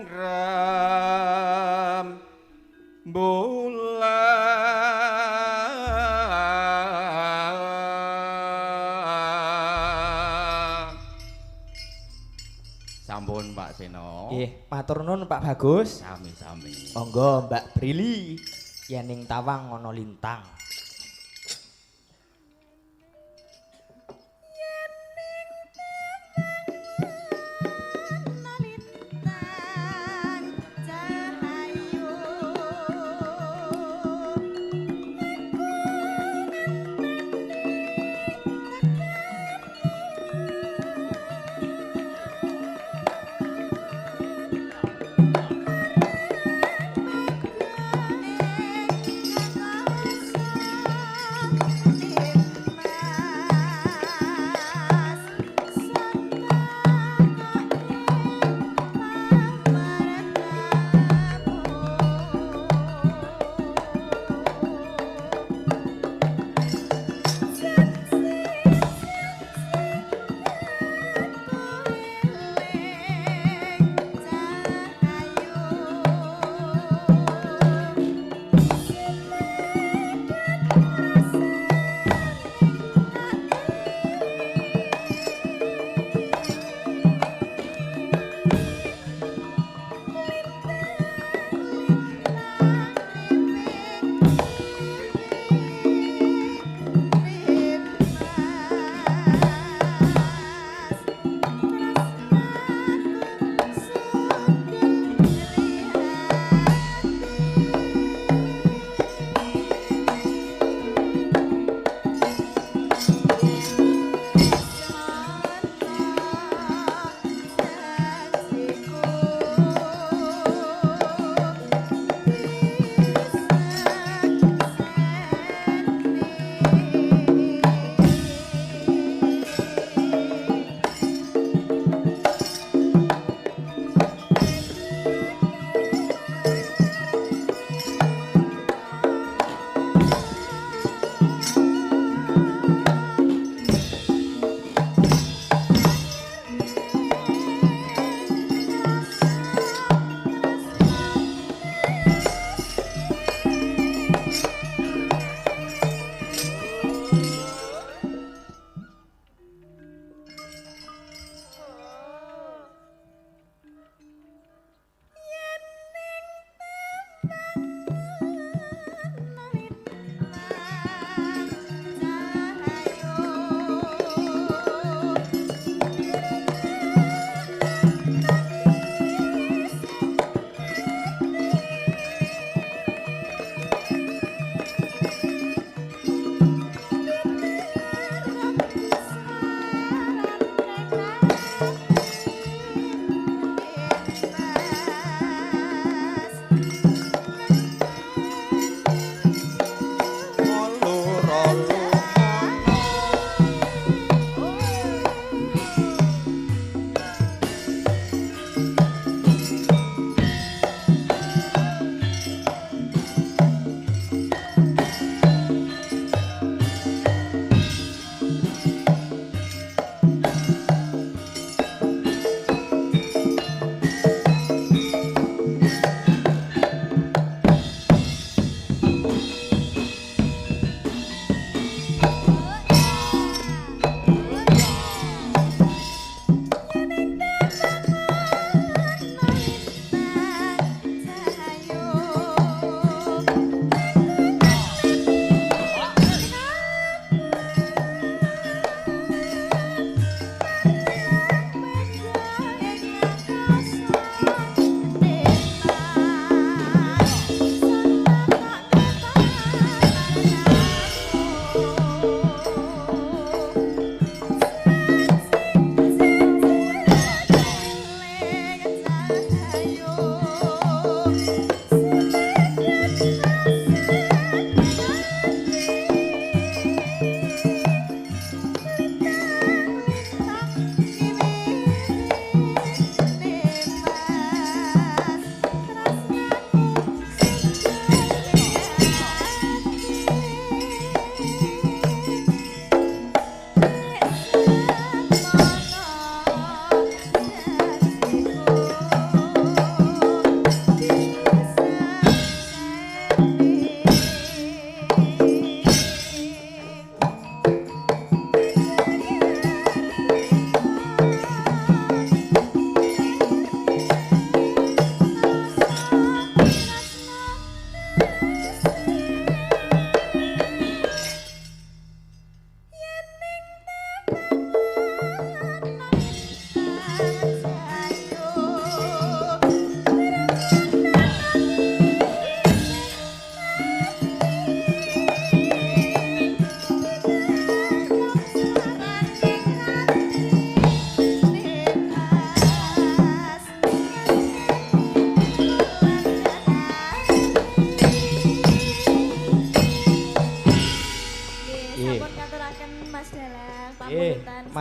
rembulan. Sampun Pak Seno. Nggih, matur nuwun Pak Bagus. Sami-sami. Monggo Mbak Brili. Yening tawang ana lintang. Thank you.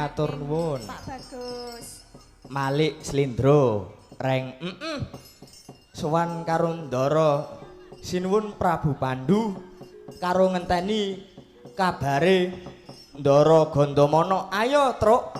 matur nuwun. Pak Bagus. Malik Slendro reng sowan karo Ndara sinuwun Prabu Pandu karo ngenteni kabare Ndara Gandamana. Ayo, Truk.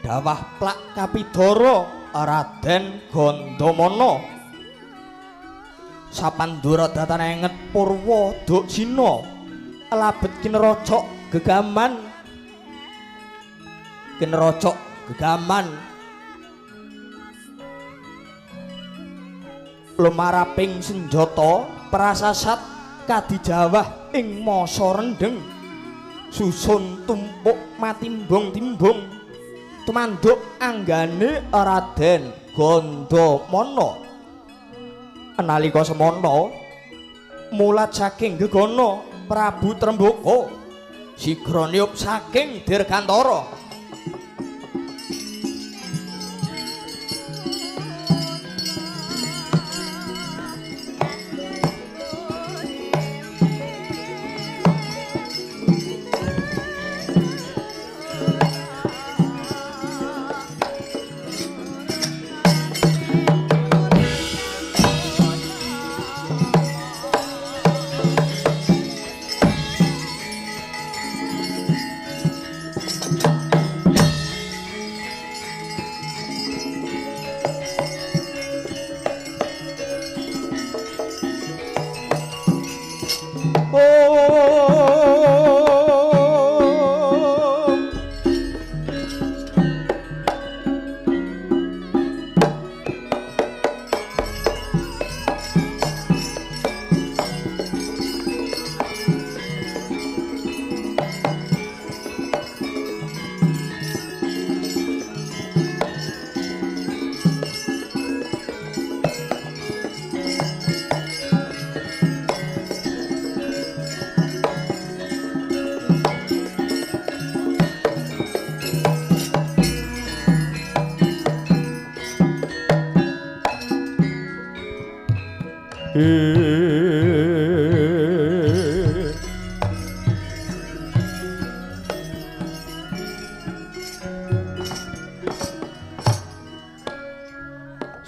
Dawah Plak Kapidara Raden Gandamana sapandura datanenget Purwa Daksina labet kinerocok gegaman lumaraping senjata prasasat kadijawah ing masa rendheng susun tumpuk matimbung-timbung tumanduk anggane Raden Gandamana. Nalika semana mulat saking gegana Prabu Trembaka sigra niyup saking Dirgantara.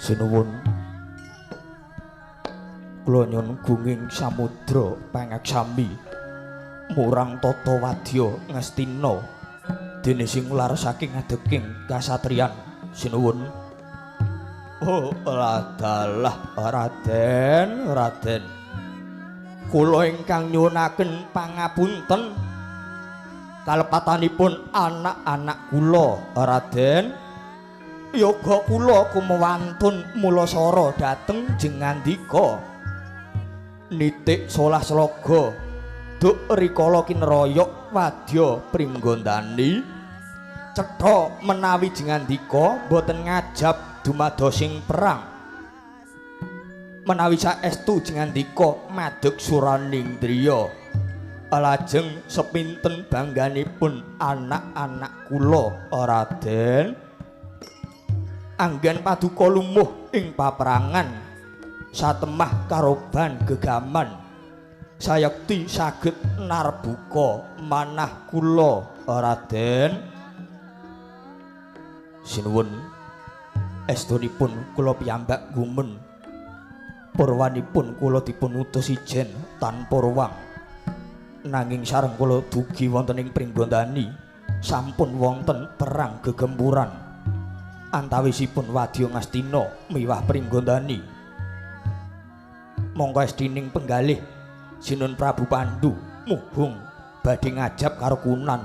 Sinuwun kula nyuwun gunging samudra pangaksami murang tata wadya Ngastina dene sing laras saking adeking kasatriyan. Sinuwun. Oh, ladalah Raden. Kula ingkang nyuwunaken pangapunten kalepatanipun anak-anak kula Raden. Yoga kula kumewantun mulasara dhateng jengandika nitik solah sloga duk rikala kinroyok wadya pringgondani cetha menawi jengandika boten ngajab dumadosing perang menawi saestu jengandika madeg Suranindriya lajeng sepinten bangganipun anak-anak kula Raden anggen paduka lumuh ing paperangan satemah karoban gegaman sayekti saged narbuka manah kula Raden. Sinuwun estunipun kula piyambak gumen purwanipun kula dipun utus ijen tanpa ruwang nanging sareng kula dugi wonten ing Pringgondani sampun wonten perang gegempuran antawisipun Wadya Ngastina miwah Pringgondani. Monggo estining penggalih Sinun Prabu Pandhu muhung badhe ngajab karo Kunan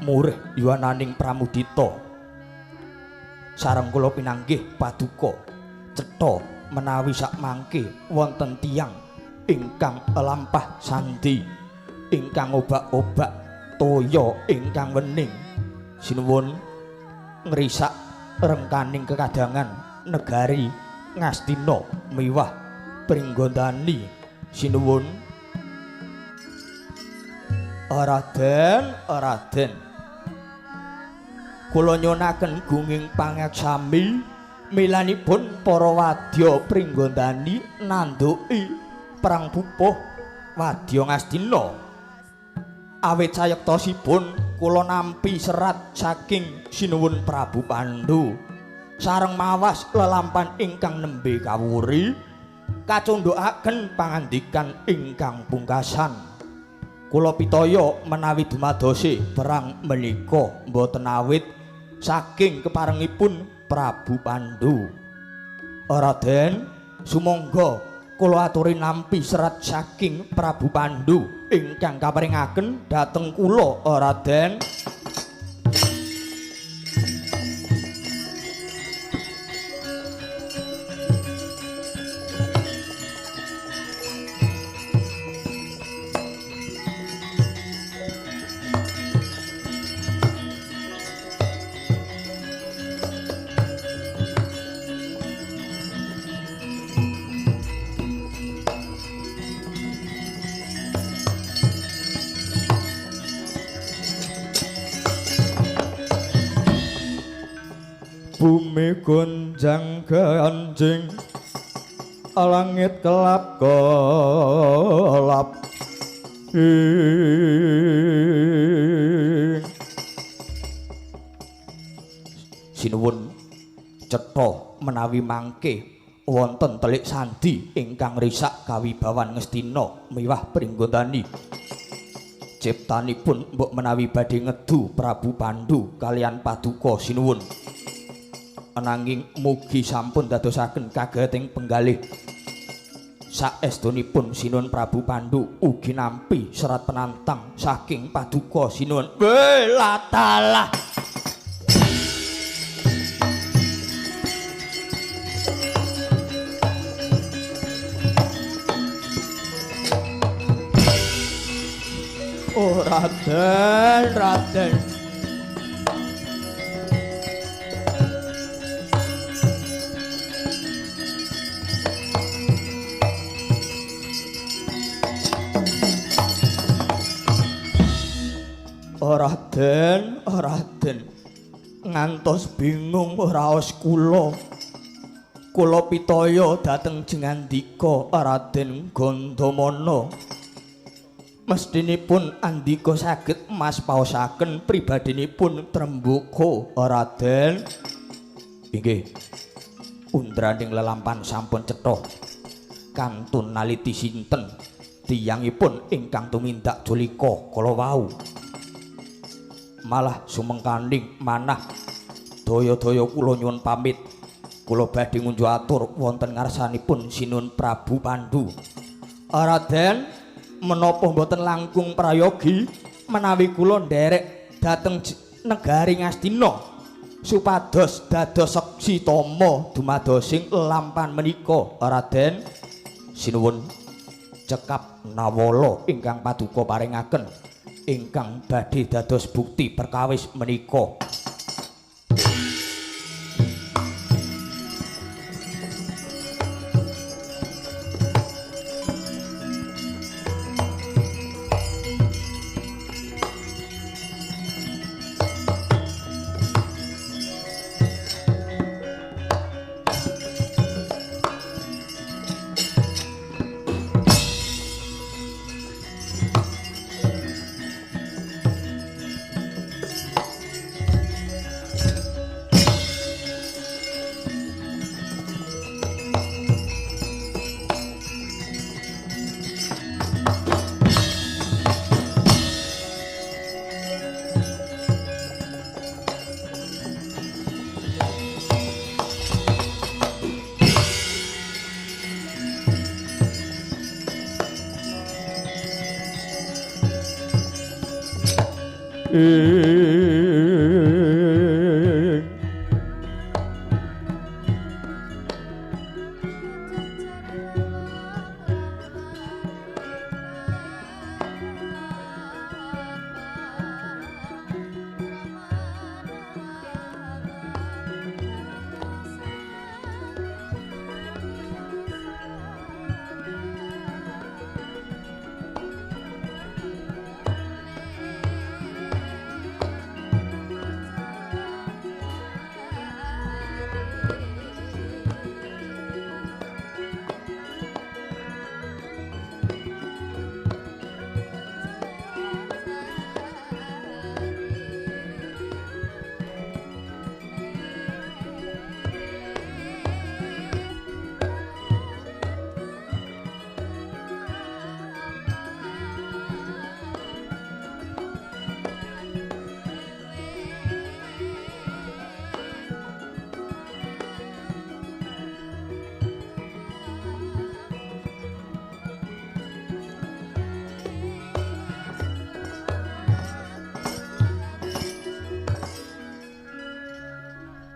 murih yuwananing Pramudita. Sareng kula pinanggih paduka cetha menawi sak mangke wonten tiyang ingkang lampah sandi ingkang obak-obak toya ingkang wening sinuwun ngrisak rengkaning kekadangan negari Ngastina miwah Pringgondani sinuwun. Raden kula nyuwunaken gunging pangaksami milanipun para wadya Pringgondani nanduki perang pupuh Wadya Ngastina. Awit sayektosipun kula nampi serat saking Sinuwun Prabu Pandhu sareng mawas lelampan ingkang nembe kawuri kacundhukaken pangandikan ingkang pungkasan. Kula pitaya menawi dumadose perang menika boten awit saking keparengipun Prabu Pandhu. Raden, sumangga kula aturi nampi serat saking Prabu Pandhu ingkang kaparingaken dhateng kula, Raden. Bumi gonjang ganjing langit kelap kelap sinuwun cetha menawi mangke wonten telik sandi ingkang risak kawibawan Ngastina miwah Pringgondani. Ciptanipun mbok menawi badhe ngedu Prabu Pandhu kalian paduka sinuwun. Ananging mugi sampun dadosaken kagating penggalih saestunipun Sinuwun Prabu Pandhu ugi nampi serat penantang saking paduka sinuwun. Welatalah oh Raden Raden ngantos bingung raos kula pitaya dhateng jengandika Raden Gandamana mestinipun andika saged mas paosaken pribadinipun Trembaka Raden. Inggih undraning lelampan sampun cetha kantun naliti sinten tiyangipun ingkang tumindak Julika kala wau. Malah sumengkaning manah daya-daya kula nyuwun pamit kula badhe ngunjuk atur wonten ngarsanipun Sinuwun Prabu Pandhu. Raden menapa mboten langkung prayogi menawi kula nderek dhateng negari Ngastina supados dados seksi tama dumadosing lampan menika. Raden sinuwun cekap nawala ingkang paduka paringaken ingkang badhe dados bukti perkawis menika.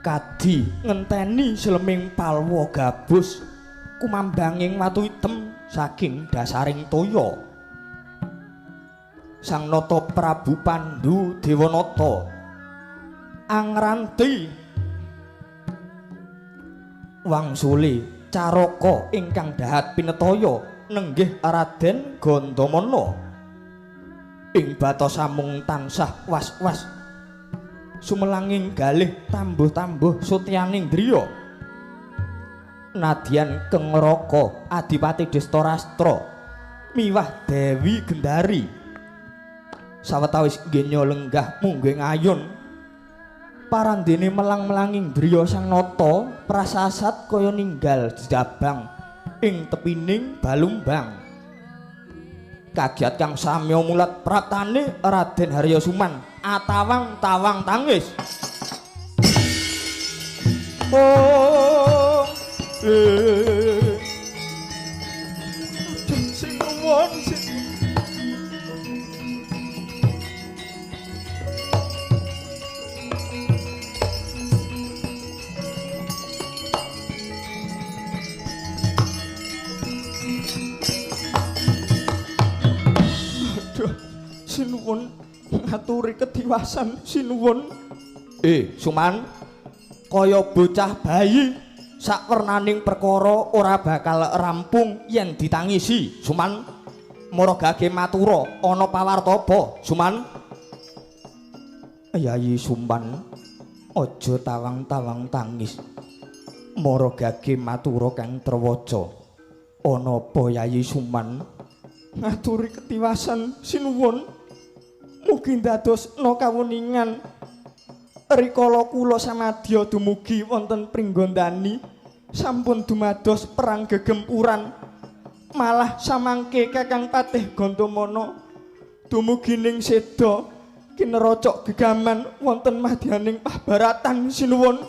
Kadi ngenteni seleming palwa gabus kumambanging watu item saking dasaring toya. Sang Nata Prabu Pandhu Dewanata angranti wangsule caraka ingkang dahat pinetaya nenggih Raden Gandamana ing batos samung tansah was-was sumelanging galih tambuh-tambuh sutyaning driya nadyan kengraka Adipati Destarastra miwah Dewi Gendari sawetawis genya lenggah mungging ayun parandene melang-melanging driya sang nata prasasat kaya ninggal jabang ing tepining balumbang kagiat kang samya mulat praptane Raden Haryasuman atawang-tawang tangis. Oh, sing nuwun sing sinuwun ngaturi kediwasan sinuwun. Suman kaya bocah bayi sakwernaning perkara ora bakal rampung yen ditangisi. Suman maragake matura ana pawarta apa? Suman Yayi Suman aja tawang-tawang tangis. Maragake matura kang trewaca. Ana apa Yayi Suman? Ngaturi ketiwasan sinuwun. Mugi ndadosna kawuningan rikala kula samadya dumugi wonten Pringgondani sampun dumados perang gegempuran malah samangke Kakang Patih Gandamana dumugi ning seda kinerocok gegaman wonten madyaning pabaratan sinuwun.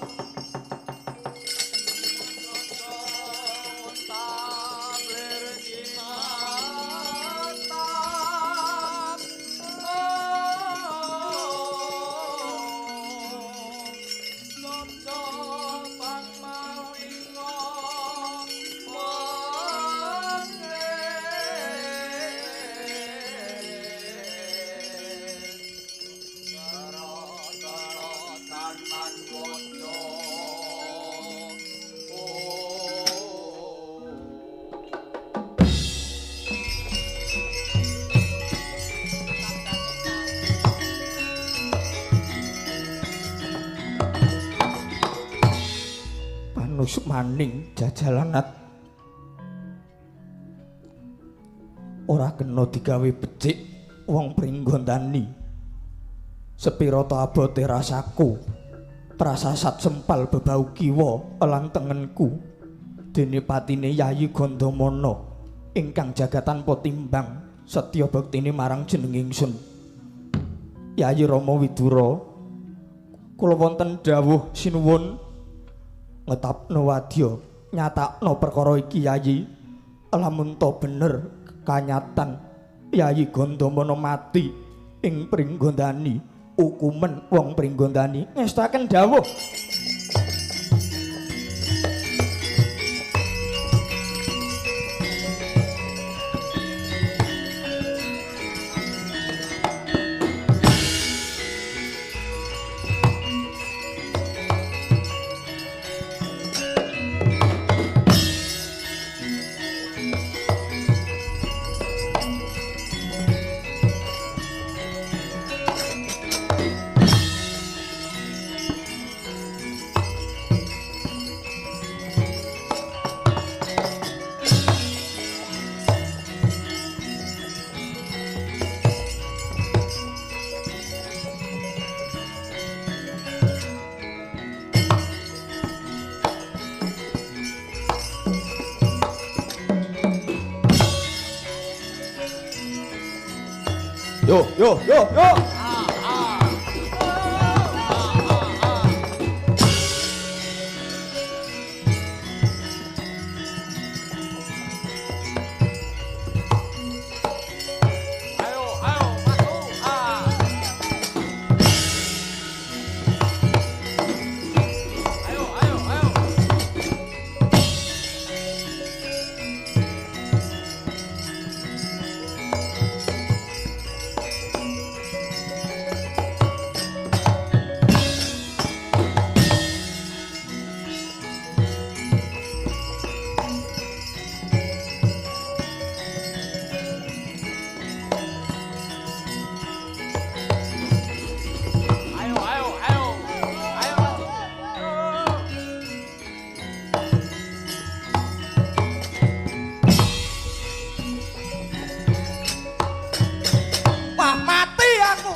Maning jajalanat ora kena digawe becik wong Pringgondani sepira ta abote rasaku prasasat sempal bebau kiwa elang tengenku dene patine Yayi Gandamana ingkang jagat tanpa timbang setya bektine marang jeneng ingsun. Yayi Rama Widura kula wonten dawuh sinuwun ngetapno wadya nyatakno perkara iki Yayi. Lamun ta bener kanyatan Yayi Gandamana mati ing Pringgondani ukumen wong Pringgondani ngestaken dawuh. Yo. Wah, mati aku.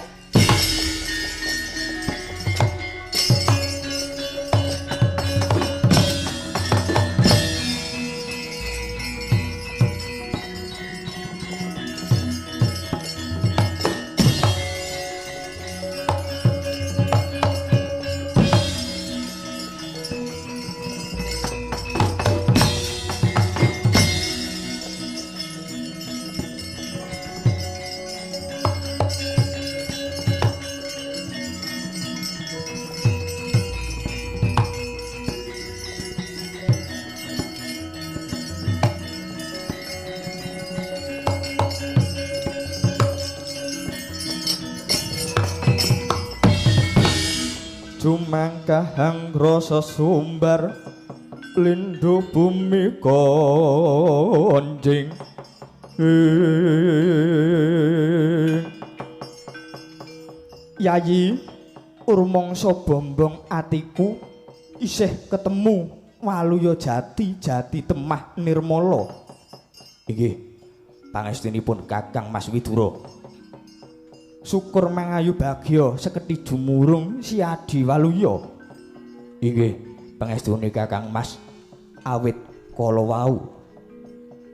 Cumangkahang rasa sumbar lindhu bumi konjing Yayi urmangsa bombong atiku isih ketemu waluya jati temah nirmala inggih pangestunipun Kakang Mas Widura syukur mangayu bagya seketi jumurung siadi waluya inggih pangestune Kakang Mas awit kala wau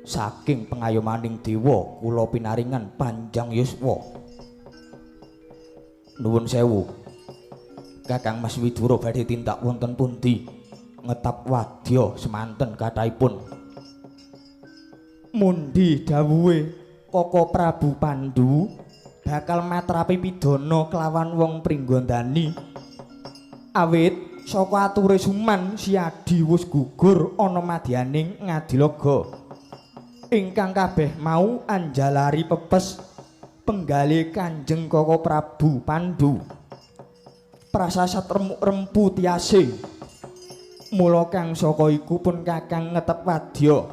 saking pengayomaning dewa kula pinaringan panjang yuswa nuwun sewu Kakang Mas Widura badhe tindak wonten pundi ngetap wadya semanten kathahipun mundi dawuhe Koko Prabu Pandhu bakal matrapi pidana kelawan wong Pringgondani awit saka ature suman siadi wis gugur ana madyaning Ngadilaga ingkang kabeh mau anjalari pepes penggalih Kanjeng Koko Prabu Pandhu prasasat remuk-rempu tiase mula kang saka iku pun Kakang ngetep wadya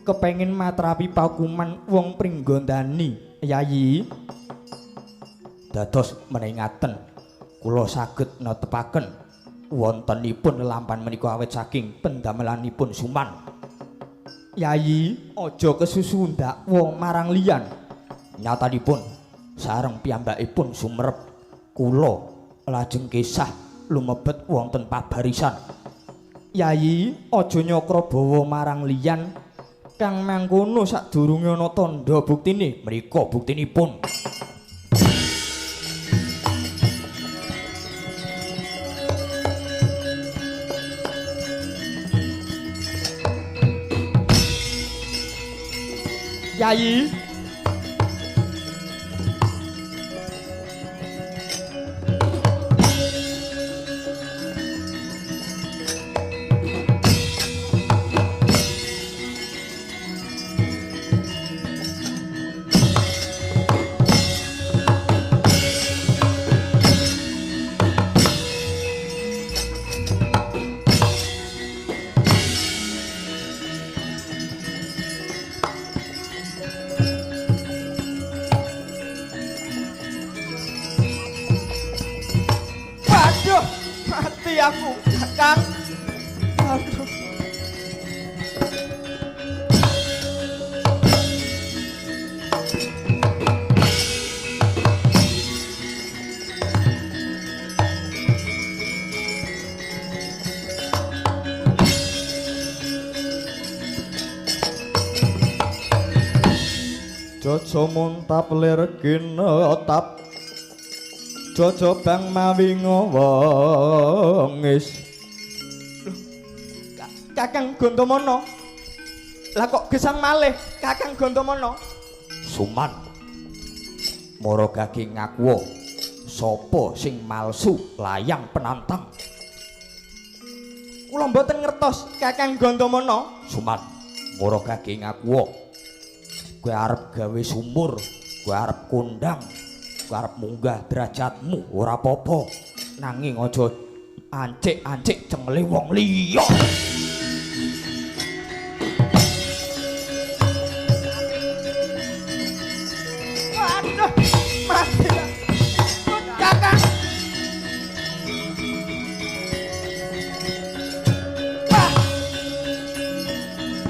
kepengin matrapi paukuman wong Pringgondani Yayi dados meningaken kula saged netepaken wontenipun lelampan menika awet saking pendamelanipun suman Yayi aja kesusu ndakwa marang liyan nyatanipun sareng piyambakipun sumerep kula lajeng kisah lumebet wonten pabarisan Yayi aja nyokro bawa marang liyan kang mangkono sadurunge ana tandha buktine mriku buktinipun Yayi Mati aku, Kakang. Aduh. Jojo muntap lir kinetap Jojo bang mawi ngowongis. Kakang Gondomono. Lah kok gesang malih Kakang Gondomono? Suman. Mara gage ngakuwa sapa sing malsu layang penantang. Kula mboten ngertos Kakang Gondomono. Suman. Mara gage ngakuwa kowe arep gawe sumur, kowe arep kondang, kowe arep munggah derajatmu ora apa-apa. Nanging aja ancik-ancik cengele wong liya. Aduh, mati. Kakang.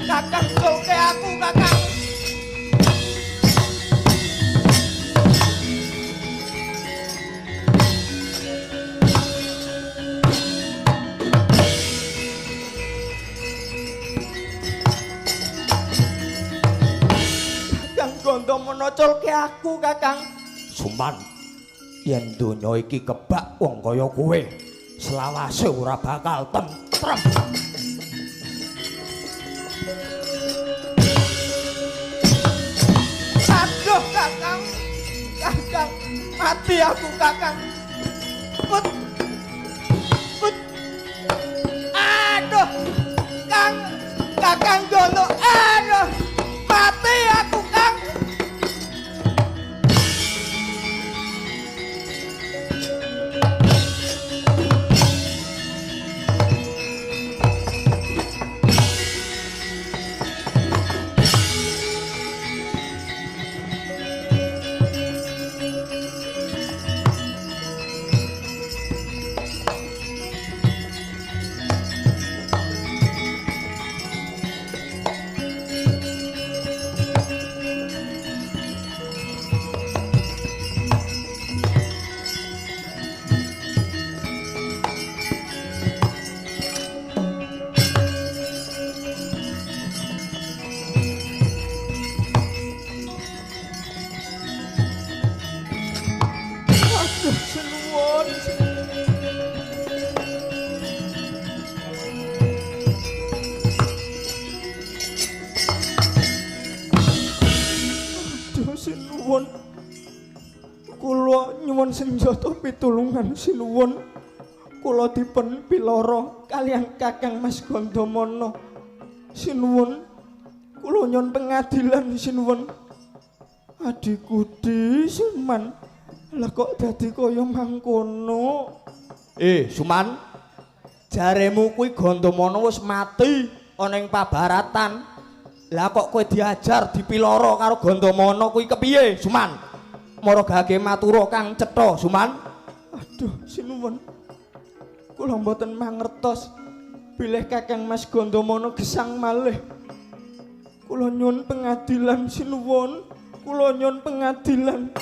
Kakang sulke aku, Kakang. Gondomono culke aku, Kakang. Suman, yen donya iki kebak wong kaya kowe, selawase ora bakal tentrem. Aduh, Kakang. Kakang, mati aku, Kakang. Put. Put. Aduh. Kakang Gondo. Aduh. Mati aku, Kang. Sinuwun, kula nyuwun senjata pitulungan sinuwun. Kula dipun piloro kaliyan Kakang Mas Gondomono. Sinuwun, kula nyuwun pengadilan sinuwun. Adikku di Suman, lah kok dadi kaya mangkono? Suman, jaremu kuwi Gondomono wis mati ana ing pabaratan. Lah kok kowe diajar dipiloro karo Gondomono kuwi kepiye, Suman? Mara gage matura Kang Cetha, Suman. Aduh, sinuwun. Kula mboten mangertos bilih Kakang Mas Gondomono gesang malih. Kula nyuwun pengadilan sinuwun. Kula nyuwun pengadilan.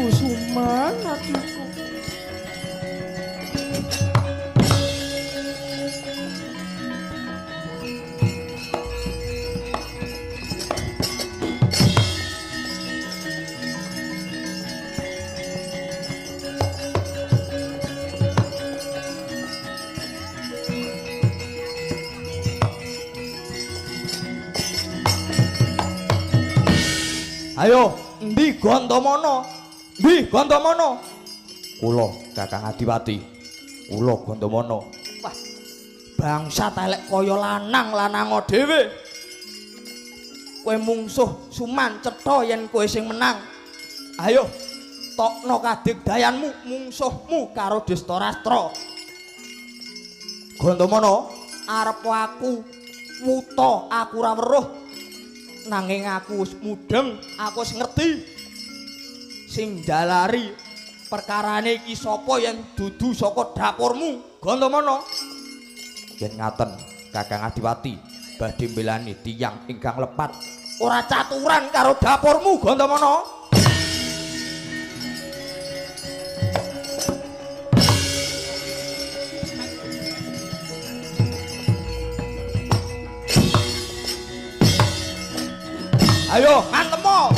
Suman, adikku. Ayo, endi Gondomono? Ndi Gondomono? Kula Kakang Adiwati. Kula Gondomono. Wah, bangsa elek kaya lanang-lanang dhewe. Kowe mungsuh Suman Cetha yen kowe sing menang. Ayo, tokno kadigdayanmu mungsuhmu karo Destarastra. Gandamana arep aku wuta aku ora weruh nanging aku wis mudeng aku wis ngerti sing jalari perkarane iki sapa yen dudu saka dapurmu Gandamana yen ngaten Kakang Adiwati badhe mbelani tiyang ingkang lepat ora caturan karo dapurmu Gandamana. Ayo mantemo.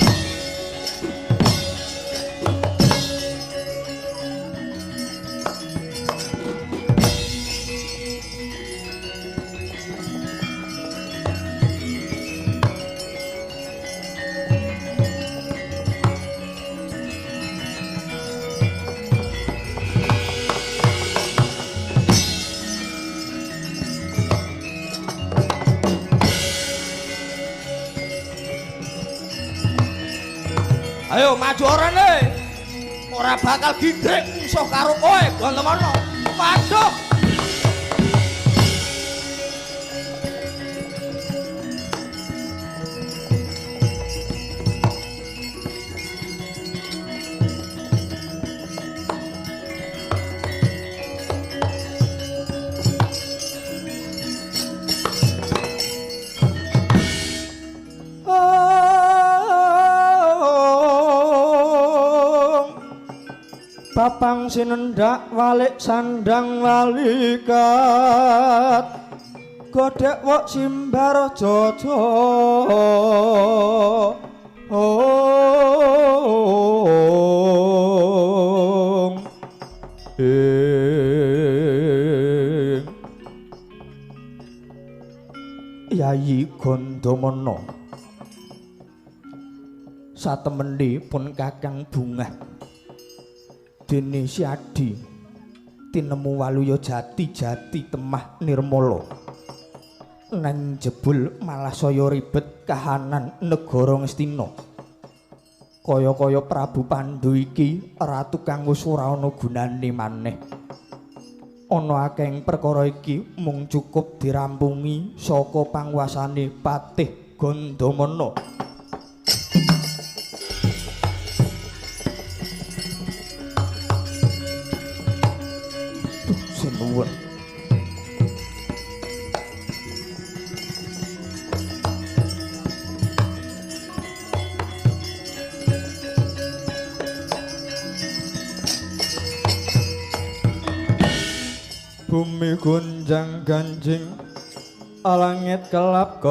Ayo maju orane. Ora bakal gindrek musuh karo kowe, Gandamana. Waduh. Papang sinendak walik sandang walikat godhek wok simbar jojo Yayi Gandamana satemeni pun Kakang Bungah dene Siadi tinemu waluya jati temah nirmala nang jebul malah saya ribet kahanan negara Ngastina kaya-kaya Prabu Pandhu iki ratu kang wis ora ana gunane maneh ana akeh perkara iki mung cukup dirampungi saka panguwasane Patih Gandamana. Sinuwun bumi gunjang ganjing langit kelap-kelap.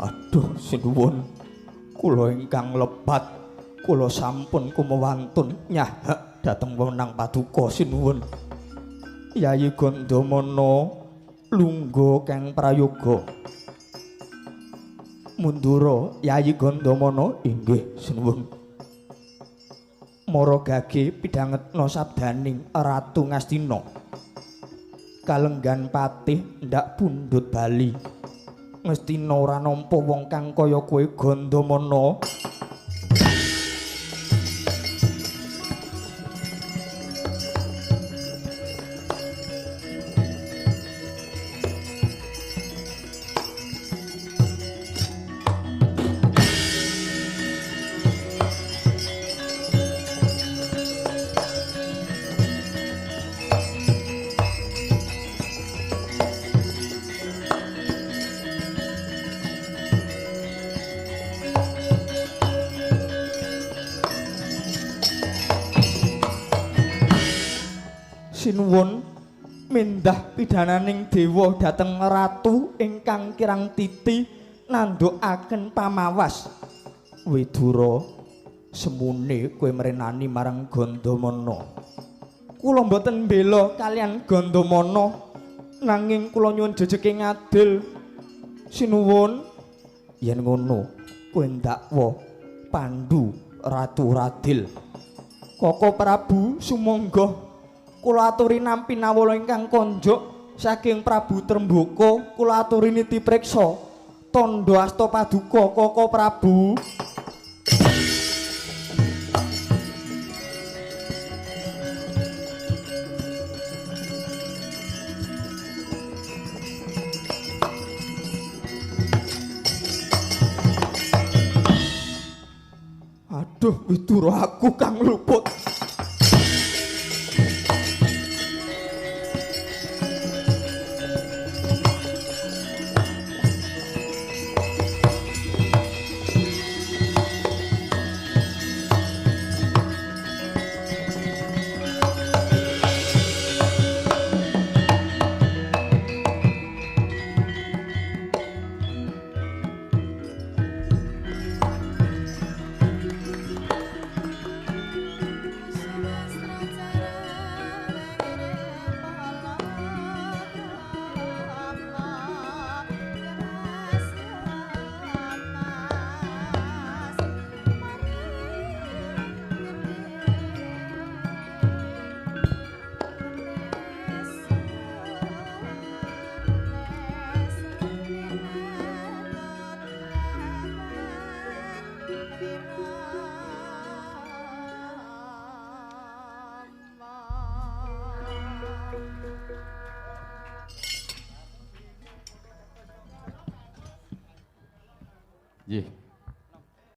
Aduh sinuwun kula ingkang lebat kula sampun kumawantun nyahak dateng wenang paduka sinuwun. Yayi Gandamana lungguh kang prayoga. Mundura Yayi Gandamana inggih sinuwun. Mara gage pidhangetna sabdaning Ratu Ngastina. Kalenggan patih ndak pundhut bali. Ngastina ora nampa wong kang kaya kowe Gandamana. Sinuwun mindah pidananing dewa dhateng ratu ingkang kirang titi nandhukaken pamawas. Widura semune kowe mrenani marang Gandamana. Kula mboten mbela kalian Gandamana nanging kula nyuwun jejeke ngadil. Sinuwun yen ngono kowe ndakwa Pandhu Ratu Radil. Koko Prabu sumangga kula aturi nampi nawala ingkang konjuk saking Prabu Trembaka kula aturi niti priksa tandha asta paduka Koko Prabu. Aduh, widuro aku kang luput. Nggih.